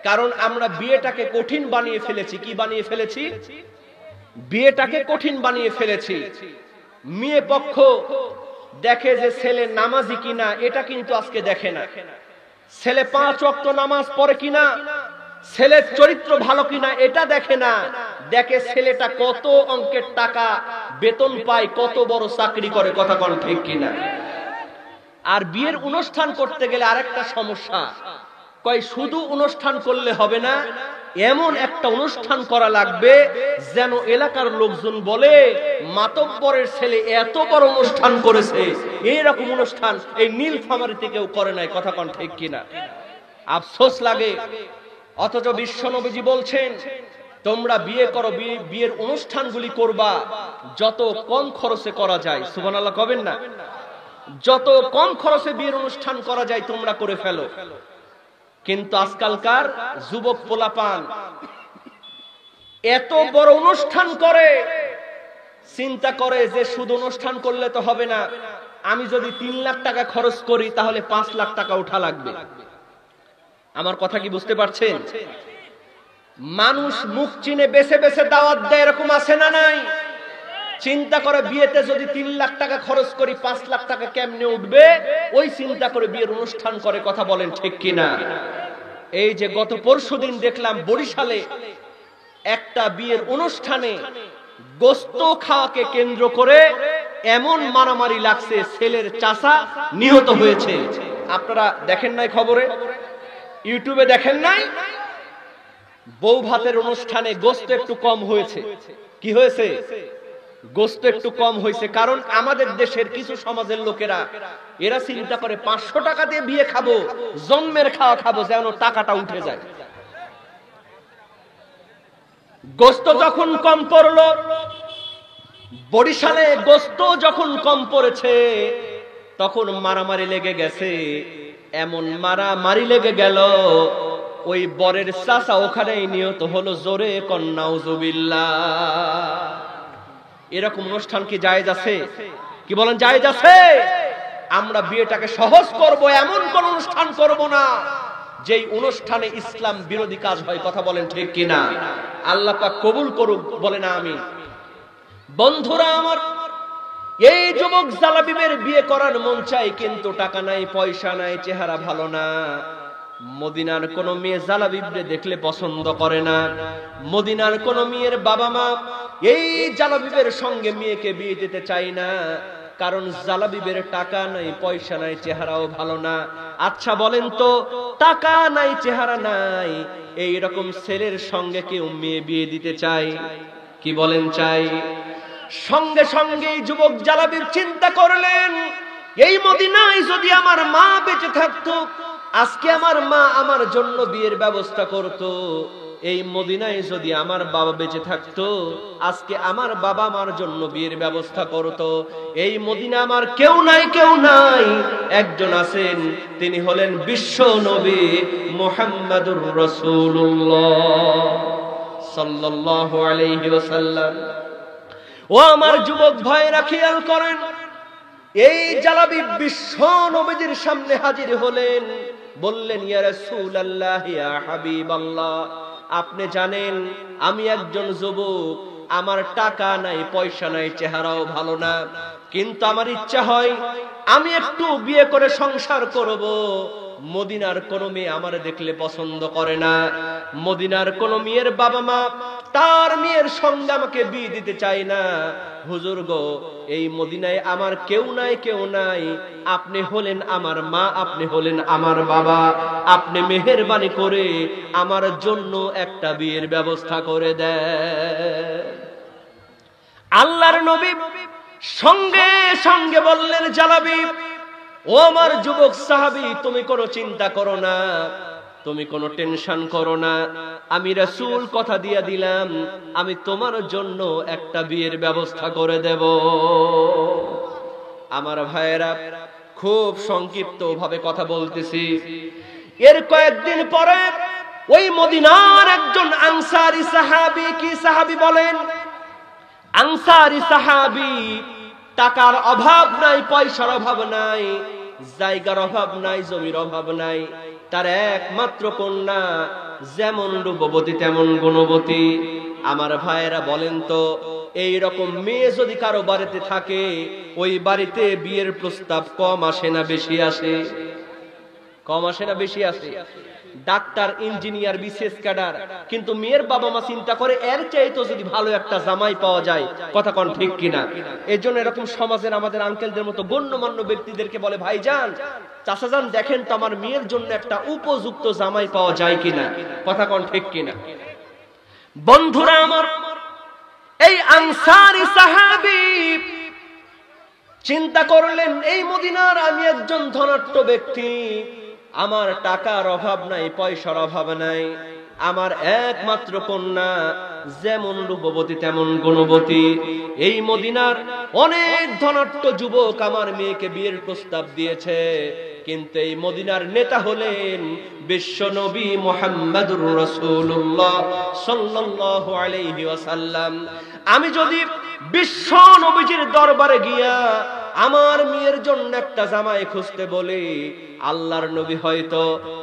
কারণ আমরা বিয়েটাকে কঠিন বানিয়ে ফেলেছি। কি বানিয়ে ফেলেছি? বিয়েটাকে কঠিন বানিয়ে ফেলেছি। মেয়ে পক্ষ দেখে যে ছেলে নামাজি কিনা, এটা কিন্তু আজকে দেখে না। ছেলে 5 ওয়াক্ত নামাজ পড়ে কিনা, ছেলের চরিত্র ভালো কিনা, এটা দেখে না। দেখে ছেলেটা কত অঙ্কের টাকা বেতন পায়, কত বড় চাকরি করে। কথা কোন ঠিক কিনা? আর বিয়ের অনুষ্ঠান করতে গেলে আরেকটা সমস্যা, কয় শুধু অনুষ্ঠান করলে হবে না, এমন একটা অনুষ্ঠান করা লাগবে যেন এলাকার লোকজন বলে মাতব্বরের ছেলে এত বড় অনুষ্ঠান করেছে। এইরকম অনুষ্ঠান এই নীলফামারীতে কেউ করে নাই। কথা কোন ঠিক কিনা? আফসোস লাগে। অথচ বিশ্ব নবীজি বলছেন, তোমরা বিয়ে করো, বিয়ের অনুষ্ঠানগুলি করবা যত কম খরচে করা যায়। সুবহানাল্লাহ কবেন না? যত কম খরচে বিয়ের অনুষ্ঠান করা যায় তোমরা করে ফেলো। কিন্তু আজকালকার যুবক পোলাপান এত বড় অনুষ্ঠান করে, চিন্তা করে যে শুধু অনুষ্ঠান করলে তো হবে না, আমি যদি 3 লাখ টাকা খরচ করি তাহলে 5 লাখ টাকা উঠা লাগবে। আমার কথা কি বুঝতে পারছেন? মানুষ মুখ চিনে বেছে বেছে দাওয়াত দেয়, এরকম আছে না নাই? চিন্তা করে বিয়েতে যদি 3 লাখ টাকা খরচ করি 5 লাখ টাকা কেমনে উঠবে, ওই চিন্তা করে বিয়ের অনুষ্ঠান করে। কথা বলেন ঠিক কিনা? এই যে গত পরশুদিন দেখলাম বরিশালে একটা বিয়ের অনুষ্ঠানে গোশত খাওয়াকে কেন্দ্র করে এমন মারামারি লাগছে, ছেলের চাচা নিহত হয়েছে। আপনারা দেখেন নাই খবরে? ইউটিউবে দেখেন নাই? বউ ভাতের অনুষ্ঠানে গোশত একটু কম হয়েছে। কি হয়েছে? গোশত একটু কম হয়েছে। কারণ আমাদের দেশের কিছু সমাজের লোকেরা এরা চিন্তা করে 500 টাকা দিয়ে বিয়ে খাবো, জন্মের খাওয়া খাবো, যেন টাকাটা উঠে যায়। গোশত যখন কম পড়লো, বরিশালে গোশত যখন কম পড়েছে, তখন মারামারি লেগে গেছে। এমন মারামারি লেগে গেল, ওই বরের চাচা ওখানেই নিহত হলো। জোরে কোন নাউজুবিল্লাহ। এরকম অনুষ্ঠান কি জায়েজ আছে? কি বলেন, জায়েজ আছে? আমরা বিয়েটাকে সহজ করব, এমন কোন অনুষ্ঠান করব না যেই অনুষ্ঠানে ইসলাম বিরোধী কাজ হয়। কথা বলেন ঠিক কিনা? আল্লাহ পাক কবুল করুক, বলেন আমিন। বন্ধুরা আমার, এই যুবক জালাবিবের বিয়ে করার মন চাই, কিন্তু টাকা নাই, পয়সা নাই, চেহারা ভালো না। মদিনার কোন মেয়ে জালাবিবরে দেখলে পছন্দ করে না। মদিনার কোন মেয়ের বাবা মা এই জালাবিবের সঙ্গে মেয়েকে বিয়ে দিতে চায় না। কারণ জালাবিবের টাকা নাই, পয়সা নাই, চেহারাও ভালো না। আচ্ছা বলেন তো, টাকা নাই, চেহারা নাই, এই রকম ছেলের সঙ্গে কেউ মেয়ে বিয়ে দিতে চায়? কি বলেন চাই? সঙ্গে সঙ্গে যুবক জালাবিব চিন্তা করলেন, এই মদিনায় যদি আমার মা বেঁচে থাকতো, আজকে আমার মা আমার জন্য বিয়ের ব্যবস্থা করত। এই মদিনায় যদি আমার বাবা বেঁচে থাকতো, আজকে আমার বাবা আমার জন্য বিয়ের ব্যবস্থা করত। এই মদিনা আমার কেউ নাই, কেউ নাই, একজন আছেন, তিনি হলেন বিশ্ব নবী মুহাম্মাদুর রাসূলুল্লাহ সাল্লাল্লাহু আলাইহি ওয়াসাল্লাম। ও আমার যুবক ভাইরা, খেয়াল করেন, এই জালাবিব বিশ্ব নবীর সামনে হাজির হলেন, বললেন, ইয়া রাসূলুল্লাহ, ইয়া হাবিবাল্লাহ, আপনি জানেন আমি একজন যুবক, আমার টাকা নাই, পয়সা নাই, চেহারাও ভালো না, কিন্তু আমার ইচ্ছা হয় আমি একটু বিয়ে করে সংসার করব। মদিনার কোন মেয়ে আমার দেখলে পছন্দ করে না, মদিনার কোন মেয়ের বাবা মা তার মেয়ের সঙ্গে আমাকে বিয়ে দিতে চায় না। হুজুর গো, এই মদিনায় আমার কেউ নাই, কেউ নাই, আপনি হলেন আমার মা, আপনি হলেন আমার বাবা, আপনি মেহেরবানি করে আমার জন্য একটা বিয়ের ব্যবস্থা করে দেন। আল্লাহর নবী সঙ্গে সঙ্গে বললেন, জালাবিব, ও আমার যুবক সাহাবী, তুমি কোনো চিন্তা করো না, তুমি কোনো টেনশন করো না, আমি রাসূল কথা দিয়ে দিলাম, আমি তোমার জন্য একটা বিয়ের ব্যবস্থা করে দেব। আমার ভাইয়েরা, খুব সংক্ষিপ্ত ভাবে কথা বলতেছি। এর কয়েকদিন পরে ওই মদিনার একজন আনসারী সাহাবী, কি সাহাবী বলেন? আনসারী সাহাবী, টাকার অভাব নাই, পয়সার অভাব নাই, জায়গার অভাব নাই, জমির অভাব নাই, তার একমাত্র কন্যা, যেমন রূপবতী তেমন গুণবতী। আমার ভাইয়েরা বলেন তো, এই রকম মেয়ে যদি কারো বাড়িতে থাকে, ওই বাড়িতে বিয়ের প্রস্তাব কম আসে না বেশি আসে? কম আসে না বেশি আসে? ডাক্তার, ইঞ্জিনিয়ার, বিশেষ ক্যাডার, কিন্তু মেয়ের বাবা মা চিন্তা করে এর চাইতে যদি ভালো একটা জামাই পাওয়া যায়। কথা কোন ঠিক কিনা? এর জন্য এরকম সমাজের আমাদের আঙ্কেলদের মতো গণ্যমান্য ব্যক্তিদেরকে বলে, ভাইজান, চাচাজান, দেখেন তো আমার মেয়ের জন্য একটা উপযুক্ত জামাই পাওয়া যায় কিনা। কথা কোন ঠিক কিনা? বন্ধুরা আমার, এই আনসারী সাহাবী চিন্তা করলেন, এই মদিনার আমি একজন ধনাঢ্য ব্যক্তি, আমার টাকার অভাব নাই, পয়সার অভাব নাই, আমার একমাত্র কন্যা, যেমন রূপবতী তেমন গুণবতী। এই মদিনার অনেক ধনাঢ্য যুবক আমার মেয়েকে বিয়ের প্রস্তাব দিয়েছে, কিন্তু এই মদিনার নেতা হলেন বিশ্ব নবী মুহাম্মাদুর রাসূলুল্লাহ সাল্লাল্লাহু আলাইহি ওয়াসাল্লাম। আমি যদি বিশ্ব নবীজির দরবারে গিয়া আমার মেয়ের জন্য একটা জামাই খুঁজতে বলি, আল্লাহর নবী হয়তো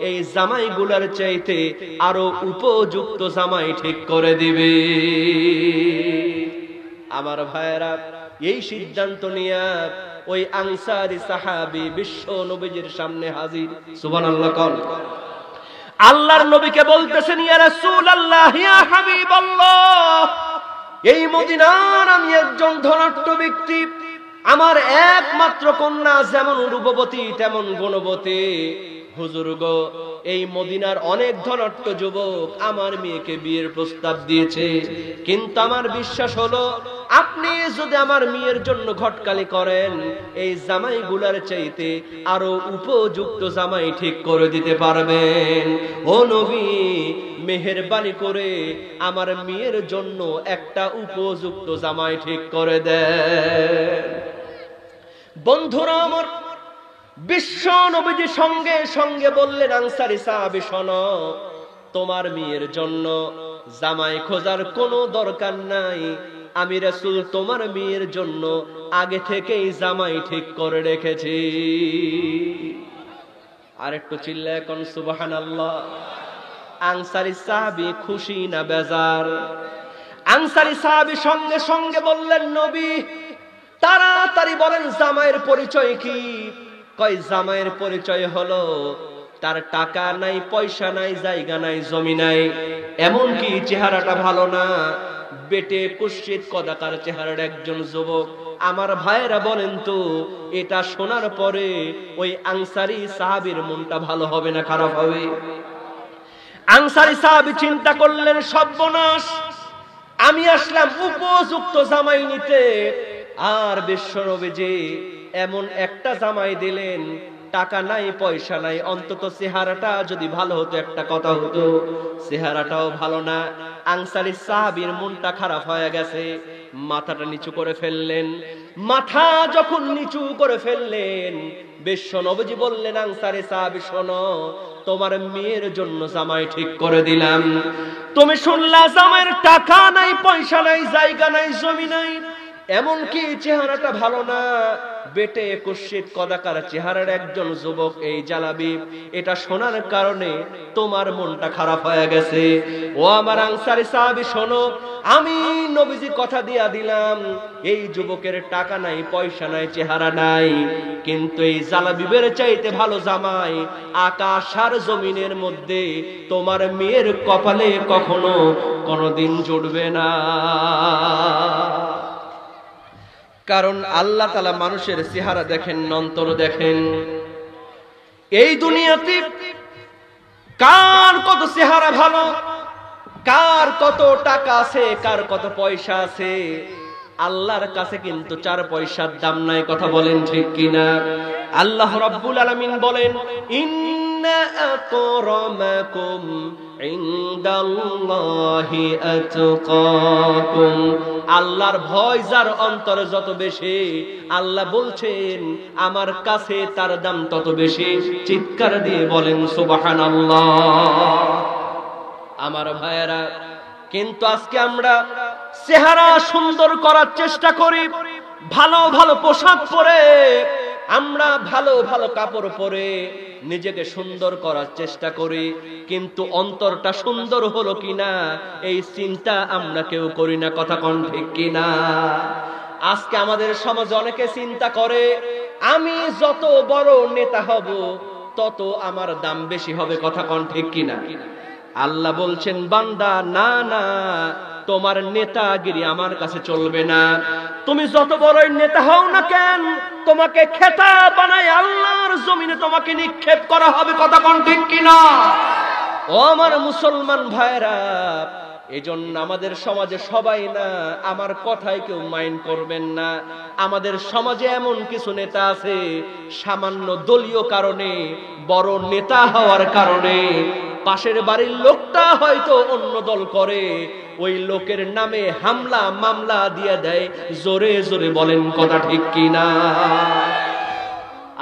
এই জামাইগুলার চাইতে আরো উপযুক্ত জামাই ঠিক করে দিবে। আমার ভাইয়েরা, এই সিদ্ধান্ত নিয়ে ওই আনসারী সাহাবী বিশ্ব নবীজির সামনে হাজির। সুবহানাল্লাহ কোন? আল্লাহর নবীকে বলতেছেন, ইয়া রাসূলুল্লাহ, ইয়া হাবিবাল্লাহ, এই মদিনার আমি একজন ধনাঢ্য ব্যক্তি, আমার একমাত্র কন্যা, যেমন রূপবতী তেমন গুণবতী। হুজুর গো, এই মদিনার অনেক ধনাঢ্য যুবক আমার মেয়েকে বিয়ের প্রস্তাব দিয়েছে, কিন্তু আমার বিশ্বাস হলো আপনি যদি আমার মেয়ের জন্য ঘটকালি করেন, এই জামাইগুলার চাইতে আরো উপযুক্ত জামাই ঠিক করে দিতে পারবেন। ও নবী, মেহেরবানি করে আমার মেয়ের জন্য একটা উপযুক্ত জামাই ঠিক করে দেন। বন্ধুরা আমার, বিশ্ব নবীজি সঙ্গে সঙ্গে বললেন, আনসারী সাহাবী, শোনো, তোমার মেয়ের জন্য জামাই খোঁজার কোনো দরকার নাই, আমি রাসূল তোমার মেয়ের জন্য আগে থেকেই জামাই ঠিক করে রেখেছি। আর একটু চিল্লায় কোন সুবহানাল্লাহ। আনসারী সাহাবী খুশি না বেজার? আনসারী সাহাবী সঙ্গে সঙ্গে বললেন, নবী, তাড়াতাড়ি বলেন জামাইয়ের পরিচয় কি? কয়, জামাইয়ের পরিচয় হলো তার টাকা নাই, পয়সা নাই, জায়গা নাই, জমি নাই, এমনকি চেহারাটা ভালো না, বেটে কুৎসিত কদাকার চেহারার একজন যুবক। আমার ভাইয়েরা বলেন তো, এটা শোনার পরে ওই আনসারী সাহাবীর মনটা ভালো হবে না খারাপ হবে? আনসারী সাহাবী চিন্তা করলেন, সর্বনাশ, আমি আসলাম উপযুক্ত জামাই নিতে, আর বিশ্বনবীজি এমন একটা জামাই দিলেন, টাকা নাই পয়সা নাই, অন্তত চেহারাটা যদি ভালো হতো একটা কথা হতো, চেহারাটাও ভালো না। আনসারী সাহাবীর মনটা খারাপ হয়ে গেছে, মাথাটা নিচু করে ফেললেন। মাথা যখন নিচু করে ফেললেন, বিশ্বনবীজি বললেন, আনসারী সাহাবী শোনো, তোমার মেয়ের জন্য জামাই ঠিক করে দিলাম। তুমি শুনলা জামাইয়ের টাকা নাই পয়সা নাই, জায়গা নাই, জমি নাই, এমনকি চেহারাটা ভালো না, বেটে কুৎসিত কদাকার চেহারার একজন যুবক এই জালাবি। এটা শোনার কারণে তোমার মনটা খারাপ হয়ে গেছে। ও আমার আনসারী সাহাবী শোনো, আমি নবীজি কথা দিয়া দিলাম, এই যুবকের টাকা নাই পয়সা নাই চেহারা নাই, কিন্তু এই জালাবিবের চাইতে ভালো জামাই আকাশ আর জমিনের মধ্যে তোমার মেয়ের কপালে কখনো কোনোদিন জুটবে না। কারণ আল্লাহ তাআলা মানুষের চেহারা দেখেন, অন্তর দেখেন। এই দুনিয়াতে কার কত চেহারা ভালো, কার কত টাকা আছে, কার কত পয়সা আছে, আল্লাহর কাছে কিন্তু 4 পয়সার দাম নাই। কথা বলেন ঠিক কিনা? আল্লাহ রাব্বুল আলামিন বলেন, ইন্না আকরামাকুম ইনদাল্লাহি আতকাকুম। আল্লাহর ভয় যার অন্তরে যত বেশি, আল্লাহ বলছেন আমার কাছে তার দাম তত বেশি। চিৎকার দিয়ে বলেন সুবহানাল্লাহ। আমার ভাইয়েরা, কিন্তু আজকে আমরা চেহারা সুন্দর করার চেষ্টা করি, ভালো ভালো পোশাক পরে, আমরা ভালো ভালো কাপড় পরে নিজেকে সুন্দর করার চেষ্টা করি, কিন্তু অন্তরটা সুন্দর হলো কিনা এই চিন্তা আমরা কেউ করি না। কথা কোন ঠিক কিনা? আজকে আমাদের সমাজে অনেকে চিন্তা করে, আমি যত বড় নেতা হব তত আমার দাম বেশি হবে। কথা কোন ঠিক কিনা? আল্লাহ বলছেন, বান্দা, না না, তোমার নেতাগিরি আমার কাছে চলবে না। তুমি যত বড়ই নেতা হও না কেন, তোমাকে খেতাব বানায় আল্লাহর জমিনে তোমাকে নিক্ষেপ করা হবে। কথা কোন ঠিক কিনা? ও আমার মুসলমান ভাইরা, এজন্য আমাদের সমাজে সবাই না, আমার কথাই কেউ মাইন্ড করবেন না, আমাদের সমাজে এমন কিছু নেতা আছে সামান্য দলীয় কারণে, বড় নেতা হওয়ার কারণে পাশের বাড়ির লোকটা হয়তো অন্য দল করে, ওই লোকের নামে হামলা মামলা দিয়ে দেয়। জোরে জোরে বলেন কথা ঠিক কিনা?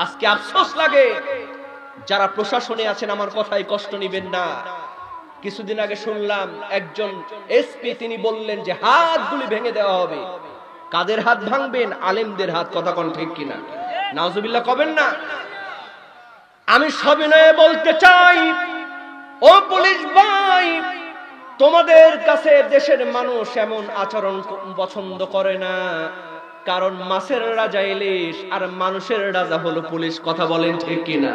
আজকে আফসোস লাগে যারা প্রশাসনে আছেন, আমার কথাই কষ্ট নিবেন না। কিছুদিন আগে শুনলাম একজন এসপি, তিনি বললেন যে হাতগুলি ভেঙে দেওয়া হবে। কাদের হাত ভাঙবেন? আলেমদের হাত। কথা কোন ঠিক কিনা? নাউজুবিল্লাহ কবেন না। আমি সবিনয়ে বলতে চাই, ও পুলিশ ভাই, তোমাদের কাছে দেশের মানুষ এমন আচরণ পছন্দ করে না, কারণ মাছের রাজা ইলিশ আর মানুষের রাজা হলো পুলিশ। কথা বলেন ঠিক কিনা?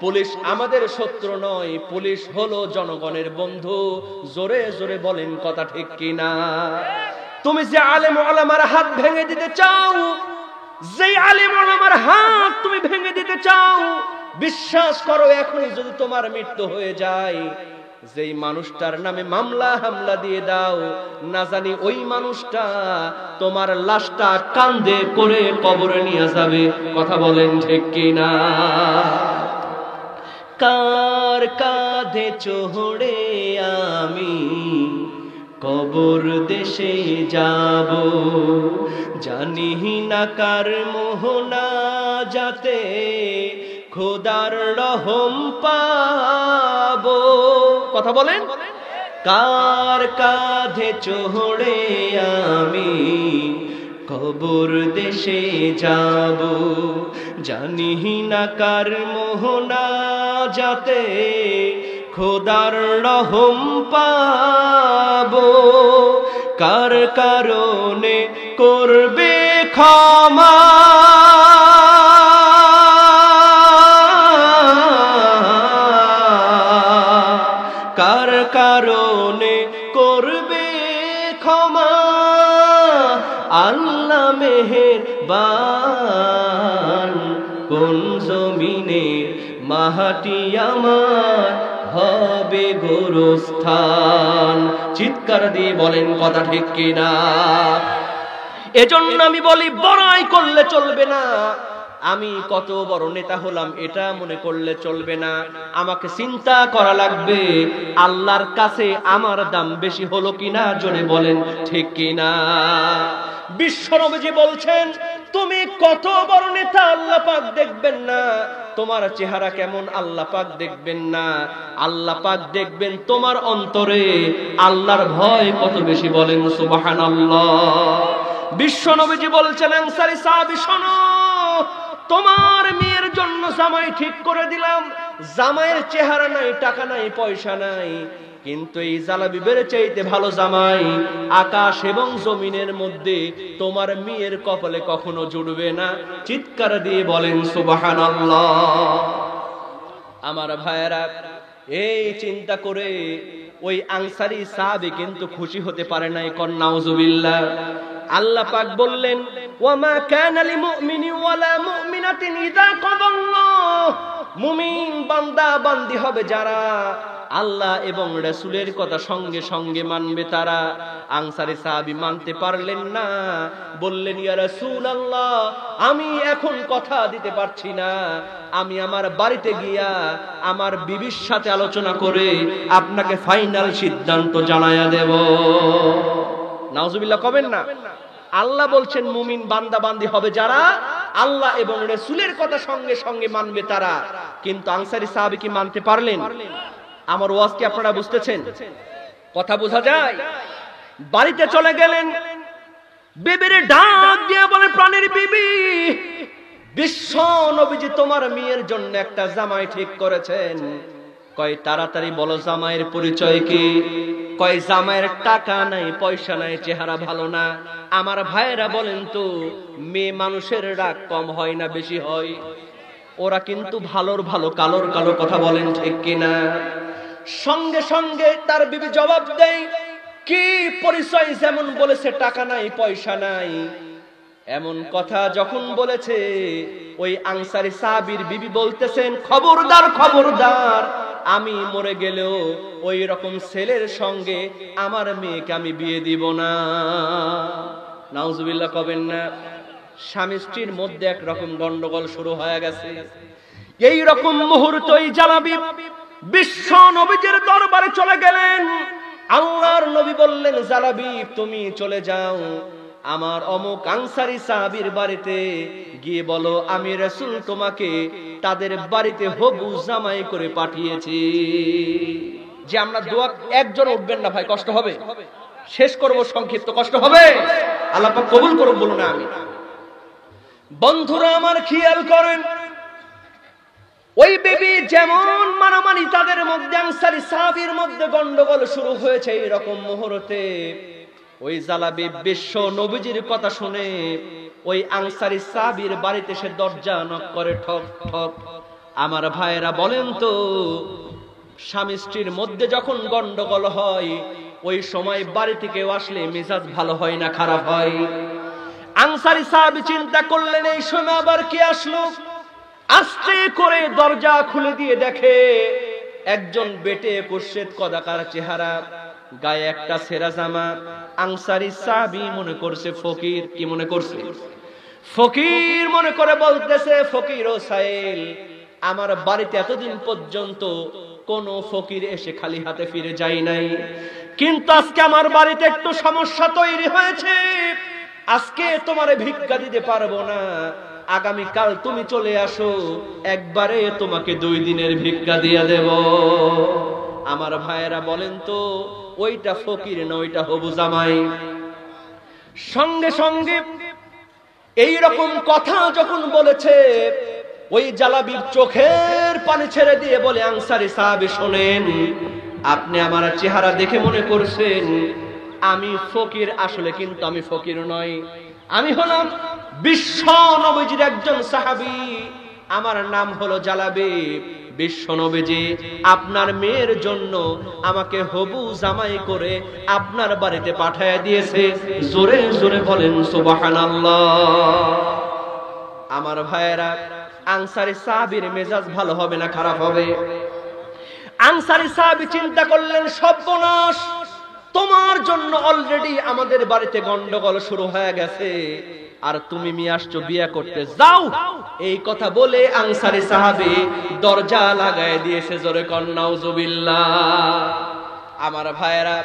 পুলিশ আমাদের শত্রু নয়, পুলিশ হলো জনগণের বন্ধু। জোরে জোরে বলেন কথা ঠিক কিনা? তুমি যে আলেম ওলামার হাত ভেঙে দিতে চাও, যে আলেম ওলামার হাত তুমি ভেঙে দিতে চাও, বিশ্বাস করো এখনই যদি তোমার মৃত্যু হয়ে যায়, যেই মানুষটার নামে মামলা হামলা দিয়ে দাও, না জানি ওই মানুষটা তোমার লাশটা কাঁধে করে কবরে নিয়ে যাবে। কথা বলেন ঠিক কিনা? কার কাঁধে চড়ে আমি কবর দেশে যাব, জানি না কার মোহনা যাতে খোদার রহম পাবো। কথা বলেন, কার কাঁধে চড়ে আমি কবর দেশে যাব, জানি না কার মোহনা যাতে খোদার রহম পাবো, কার কারণে করবে ক্ষমা, কার কারণে করবে ক্ষমা। আল্লাহ মেহেরবান, কোন জমিনের মাটি আমার হবে গোরস্থান। চিৎকার দিয়ে বলেন কথা ঠিক কিনা? এজন্য আমি বলি বড়াই করলে চলবে না, আমি কত বড় নেতা হলাম এটা মনে করলে চলবে না। আমাকে চিন্তা করা লাগবে আল্লাহর কাছে আমার দাম বেশি হলো কিনা, জোরে বলেন ঠিক কিনা? বিশ্বনবীজি বলছেন তুমি কত বড় নেতা আল্লাহ পাক দেখবেন না, তোমার চেহারা কেমন আল্লাহ পাক দেখবেন না, আল্লাহ পাক দেখবেন তোমার অন্তরে আল্লাহর ভয় কত বেশি, বলেন সুবহানাল্লাহ। বিশ্বনবীজি বলছেন আনসারী সাহাবী শোনো, তোমার মেয়ের জন্য জামাই ঠিক করে দিলাম, জামাইয়ের চেহারা নাই, টাকা নাই, পয়সা নাই, কিন্তু এই জালাবিবের চাইতে ভালো জামাই আকাশ এবং জমিনের মধ্যে তোমার মেয়ের কপালে কখনো জুড়বে না। চিৎকার দিয়ে বলেন সুবহানাল্লাহ। আমার ভাইয়েরা, এই চিন্তা করে ওই আনসারী সাহাবী কিন্তু খুশি হতে পারে নাই, কন নাউজুবিল্লাহ। আল্লাহ পাক বললেন ওয়ামা কানা লিমুমিনি ওয়ালা মুমিনাতিন ইযা কাদাল্লাহ, মুমিন বান্দা বান্দি হবে যারা আল্লাহ এবং রাসূলের কথা সঙ্গে সঙ্গে মানবে তারা। আনসারী সাহাবী মানতে পারলেন না, বললেন ইয়া রাসূলুল্লাহ আমি এখন কথা দিতে পারছি না, আমি আমার বাড়িতে গিয়া আমার বিবির সাথে আলোচনা করে আপনাকে ফাইনাল সিদ্ধান্ত জানায়া দেব। নাউজুবিল্লাহ কবেন না? আল্লাহ বলছেন মুমিন বান্দা বান্দি হবে যারা আল্লাহ এবং রাসূলের কথা সঙ্গে সঙ্গে মানবে তারা। কিন্তু আনসারী সাহাবী কি মানতে পারলেন? আমার ওয়াজ কি আপনারা বুঝতেছেন? কথা বোঝা যায়? বাড়িতে চলে গেলেন, বিবির ডাক দিয়ে বলে প্রাণের বিবি, বিশ্ব নবীজি তোমার মেয়ের জন্য একটা জামাই ঠিক করেছেন। কয় তাড়াতাড়ি বলো জামাইয়ের পরিচয় কি? কয় জামাইয়ের টাকা নাই, পয়সা নাই, চেহারা ভালো না। আমার ভাইয়েরা বলেন তো, মেয়ে মানুষের রাগ কম হয় না বেশি হয়? ওরা কিন্তু ভালোর ভালো কালোর কালো কথা বলেন, ঠিক কিনা? সঙ্গে সঙ্গে তার বিবি জবাব দেয় কি পরিচয়? যেমন বলেছে টাকা নাই, পয়সা নাই, এমন কথা যখন বলেছে ওই আনসারী সাহাবীর বিবি বলতেছেন খবরদার খবরদার, আমি মরে গেলেও ওই রকম ছেলের সঙ্গে আমার মেয়েকে আমি বিয়ে দিব না। নাউজুবিল্লাহ কবেন না? স্বামী স্ত্রীর মধ্যে একরকম গন্ডগোল শুরু হয়ে গেছে। এই রকম মুহূর্তেই জালাবি বিশ্ব নবীর দরবারে চলে গেলেন। আল্লাহর নবী বললেন জালাবি তুমি চলে যাও, আমার অমুক আনসারী সাহাবীর বাড়িতে গিয়ে বলো আমি রাসূল তোমাকে তাদের বাড়িতে হবু জামাই করে পাঠিয়েছি। যে আমরা দোয়া একজন উঠবেন না ভাই, কষ্ট হবে, শেষ করব সংক্ষিপ্ত, কষ্ট হবে, আল্লাহ পাক কবুল করুক বলুন না আমি। বন্ধুরা আমার খেয়াল করেন, ওই বেবি যেমন মারামারি তাদের মধ্যে, আনসারী সাহাবীর মধ্যে গন্ডগোল শুরু হয়েছে। এই রকম মুহূর্তে ওই জালাবি বিশ্ব নবীজির কথা শুনে ওই আনসারী সাহাবীর বাড়িতে সে দরজা নক করে ঠক ঠক। আমার ভাইয়েরা বলেন তো, স্বামী স্ত্রীর মধ্যে যখন গন্ডগোল হয় ওই সময় বাড়িতে কেউ আসলে মেজাজ ভালো হয় না খারাপ হয়? আনসারী সাহাবী চিন্তা করলেন এই সময় আবার কে আসলো। আস্তে করে দরজা খুলে দিয়ে দেখে একজন বেটে কুৎসিত কদাকার চেহারা, গায়ে একটা ছেঁড়া জামা। আনসারী সাহাবী মনে করছে ফকির। কি মনে করছে? ফকির মনে করে বলতেছে ফকির ও সাইল, আমার বাড়িতে এতদিন পর্যন্ত কোন ফকির এসে খালি হাতে ফিরে যায় নাই, কিন্তু আজকে আমার বাড়িতে একটু সমস্যা তৈরি হয়েছে, আজকে তোমারে ভিক্ষা দিতে পারবো না, আগামীকাল তুমি চলে আসো, একবারে তোমাকে 2 দিনের ভিক্ষা দিয়ে দেব। আমার ভাইয়েরা বলেন তো, ওইটা ফকির না ওইটা হবু জামাই? সঙ্গে সঙ্গে এই রকম কথা যখন বলেছে ওই জালাবির চোখের পানি ছেড়ে দিয়ে বলে আনসারী সাহাবী শোনেন, আপনি আমার চেহারা দেখে মনে করছেন আমি ফকির, আসলে কিন্তু আমি ফকির নই, আমি হলাম বিশ্ব নবীজির একজন সাহাবী, আমার নাম হলো জালাবি। বিশ্ব নবীজি আপনার মেয়ের জন্য আমাকে হবু জামাই করে আপনার বাড়িতে পাঠিয়ে দিয়েছে। জোরে জোরে বলেন সুবহানাল্লাহ। আমার ভাইয়েরা, আনসারী সাহাবীর মেজাজ ভালো হবে না খারাপ হবে? আনসারী সাহাবী চিন্তা করলেন, সর্বনাশ, তোমার জন্য অলরেডি আমাদের বাড়িতে গন্ডগোল শুরু হয়ে গেছে, আর তুমি নিয়ে আসছো বিয়ে করতে, যাও। এই কথা বলে আনসারী সাহাবী দরজা লাগায় দিয়েছে। জোরে কন নাউজুবিল্লাহ। আমার ভাইয়েরা,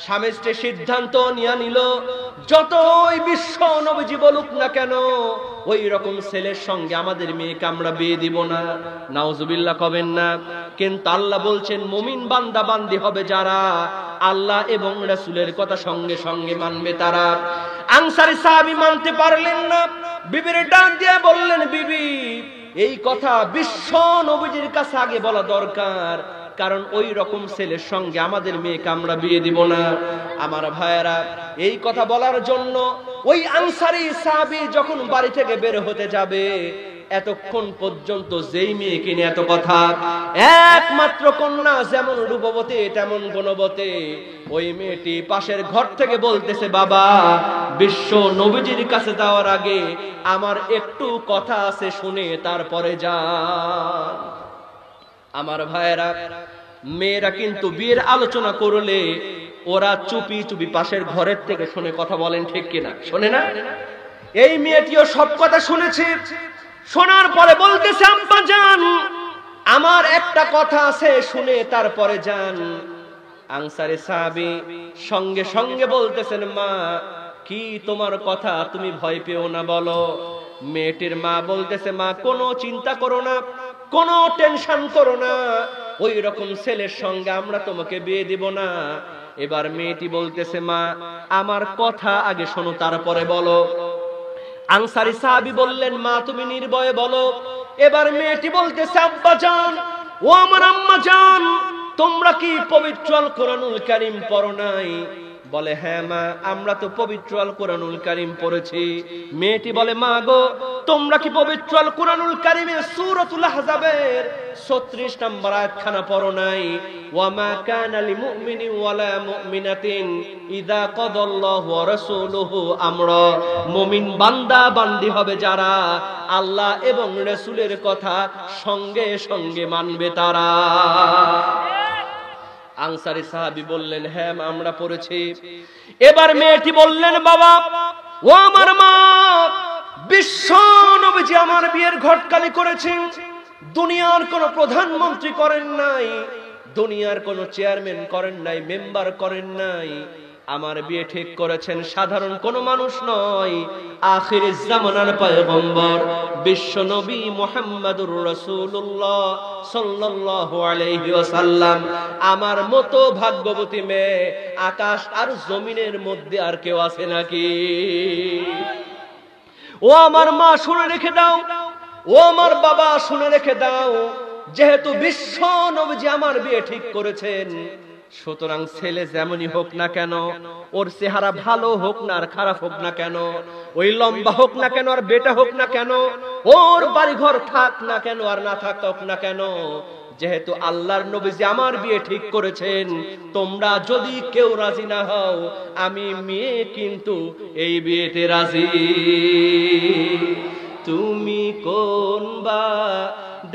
স্বামী স্ত্রী সিদ্ধান্ত নিয়ে নিল, যতই বিশ্ব নবীজি বলুক না কেন, ওই রকম ছেলের সঙ্গে আমাদের মেয়েকে আমরা বিয়ে দিব না। নাউজুবিল্লাহ কবেন না। কিন্তু আল্লাহ বলছেন, মুমিন বান্দা বান্দি হবে যারা আল্লাহ এবং রাসূলের কথা সঙ্গে সঙ্গে মানবে তারা। আনসারী সাহাবী মানতে পারলেন না, বিবির ডাক দিয়ে বললেন, বিবি, এই কথা বিশ্ব নবীজির কাছে আগে বলা দরকার, কারণ ওই রকম ছেলের সঙ্গে আমাদের মেয়েকে আমরা বিয়ে দিব না। আমার ভাইয়েরা, এই কথা বলার জন্য ওই আনসারী সাহাবী যখন বাড়ি থেকে বের হতে যাবে, এতক্ষণ পর্যন্ত যেই মেয়েকে নিয়ে এত কথা, একমাত্র কন্যা যেমন রূপবতী তেমন গুণবতী, ওই মেয়েটি পাশের ঘর থেকে বলতেছে, বাবা, বিশ্ব নবীজির কাছে যাওয়ার আগে আমার একটু কথা আছে, শুনে তারপরে যান। আমার ভাইয়েরা, মেয়েরা কিন্তু বিয়ের আলোচনা করলে ওরা চুপি চুপি পাশের ঘরের থেকে শুনে কথা বলেন, ঠিক কিনা? শোনে না? এই মেয়েটিও সব কথা শুনেছে। শোনার পরে বলতেছে, আম্মা জান, আমার একটা কথা আছে, শুনে তারপরে যান। আনসারী সাহাবী সঙ্গে সঙ্গে বলতেছেন, মা, কি তোমার কথা? তুমি ভয় পেও না, বলো। মেয়েটির মা বলতেছে, মা, কোনো চিন্তা করো না, কোনো টেনশন করো না, ওই রকম ছেলের সঙ্গে আমরা তোমাকে বিয়ে দিব না। এবার মেয়েটি বলতেছে, মা, আমার কথা আগে শোনো, তারপরে বলো। আনসারী সাহাবী বললেন, মা, তুমি নির্ভয়ে বলো। এবার মেয়েটি বলতেছে, আব্বা জান, ও আমার আম্মা জান, তোমরা কি পবিত্র আল কোরআনুল কারীম পড়ো নাই? বলে, হ্যাঁ মা, আমরা তো পবিত্র আল কোরআনুল কারীম পড়েছি। মেয়েটি বলে, মা গো, তোমরা কি পবিত্র আল কোরআনুল কারীমের সূরাতুল আহজাবের 36 নম্বর আয়াতখানা পড়ো নাই? ওয়া মা কানা লিমুমিনিন ওয়ালা মুমিনাতিন ইযা কাদাল্লাহু ওয়া রাসূলুহু আমরা। মুমিন বান্দা বান্দি হবে যারা আল্লাহ এবং রাসূলের কথা সঙ্গে সঙ্গে মানবে তারা। আনসারী সাহাবী বললেন, হ্যাঁ আমরা পড়েছি। এবার মেয়েটি বললেন, বাবা, ও আমার মা, বিশ্ব নবীজি আমার বিয়ের ঘটকালি করেছেন, দুনিয়ার কোন প্রধানমন্ত্রী করেন নাই, দুনিয়ার কোন চেয়ারম্যান করেন নাই, মেম্বার করেন নাই, আমার বিয়ে ঠিক করেছেন সাধারণ কোন মানুষ নয়, আখিরের জামানার পয়গম্বর বিশ্ব নবী মুহাম্মদুর রাসূলুল্লাহ সাল্লাল্লাহু আলাইহি ওয়াসাল্লাম। আমার মতো ভাগ্যবতী মেয়ে আকাশ আর জমিনের মধ্যে আর কেউ আছে নাকি? ও আমার মা, শুনে রেখে দাও, ও আমার বাবা, শুনে রেখে দাও, যেহেতু বিশ্ব নবীজি আমার বিয়ে ঠিক করেছেন, সুতরাং ছেলে যেমনই হোক না কেন, ওর চেহারা ভালো হোক না আর খারাপ হোক না কেন, ওই লম্বা হোক না কেন আর বেটা হোক না কেন, ওর বাড়িঘর থাক না কেন আর না থাক না কেন, যেহেতু আল্লাহর নবীজি আমার বিয়ে ঠিক করেছেন, তোমরা যদি কেউ রাজি না হও, আমি মেয়ে কিন্তু এই বিয়েতে রাজি। তুমি কোন বা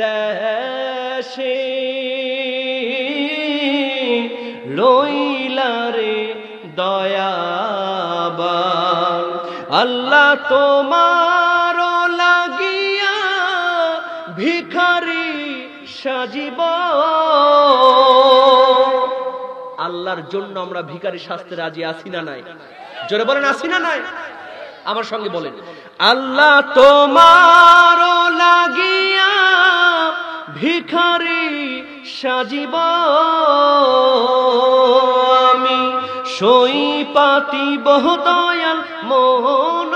দেশে রইলা রে দয়াবান, আল্লাহ তোমার লাগিয়া ভিখারি সাজিব। আল্লাহর জন্য আমরা ভিখারি সাজতে রাজি আছি না নাই? জোরে বলেন, আছি না নাই? আমার সঙ্গে বলেন, আল্লাহ তোমার লাগিয়া ভিখারি সাজিব, আমি সই পাতিব দয়াল মন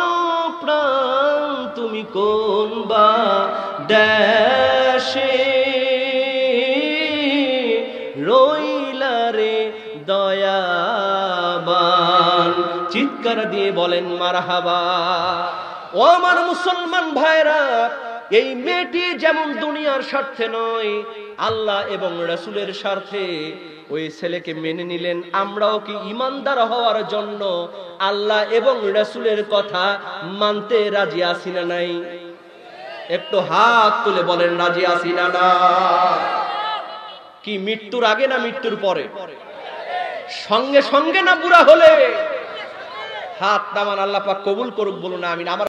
প্রাণ, তুমি কোন বা দেশে রইলা রে দয়াবান। চিৎকার দিয়ে বলেন মারহাবা। ও আমার মুসলমান ভাইরা, এই মেয়েটি যেমন দুনিয়ার স্বার্থে নয়, আল্লাহ এবং রাসূলের স্বার্থে ওই ছেলেকে মেনে নিলেন। আমরাও কি ঈমানদার হওয়ার জন্য আল্লাহ এবং রাসূলের কথা মানতে রাজি আছি না নাই? একটু হাত তুলে বলেন রাজি আছি না না? কি মৃত্যুর আগে না মৃত্যুর পরে? সঙ্গে সঙ্গে না বুড়া হলে? হাত নামান, আল্লাহ পাক কবুল করুক, বলুন আমিন। আমার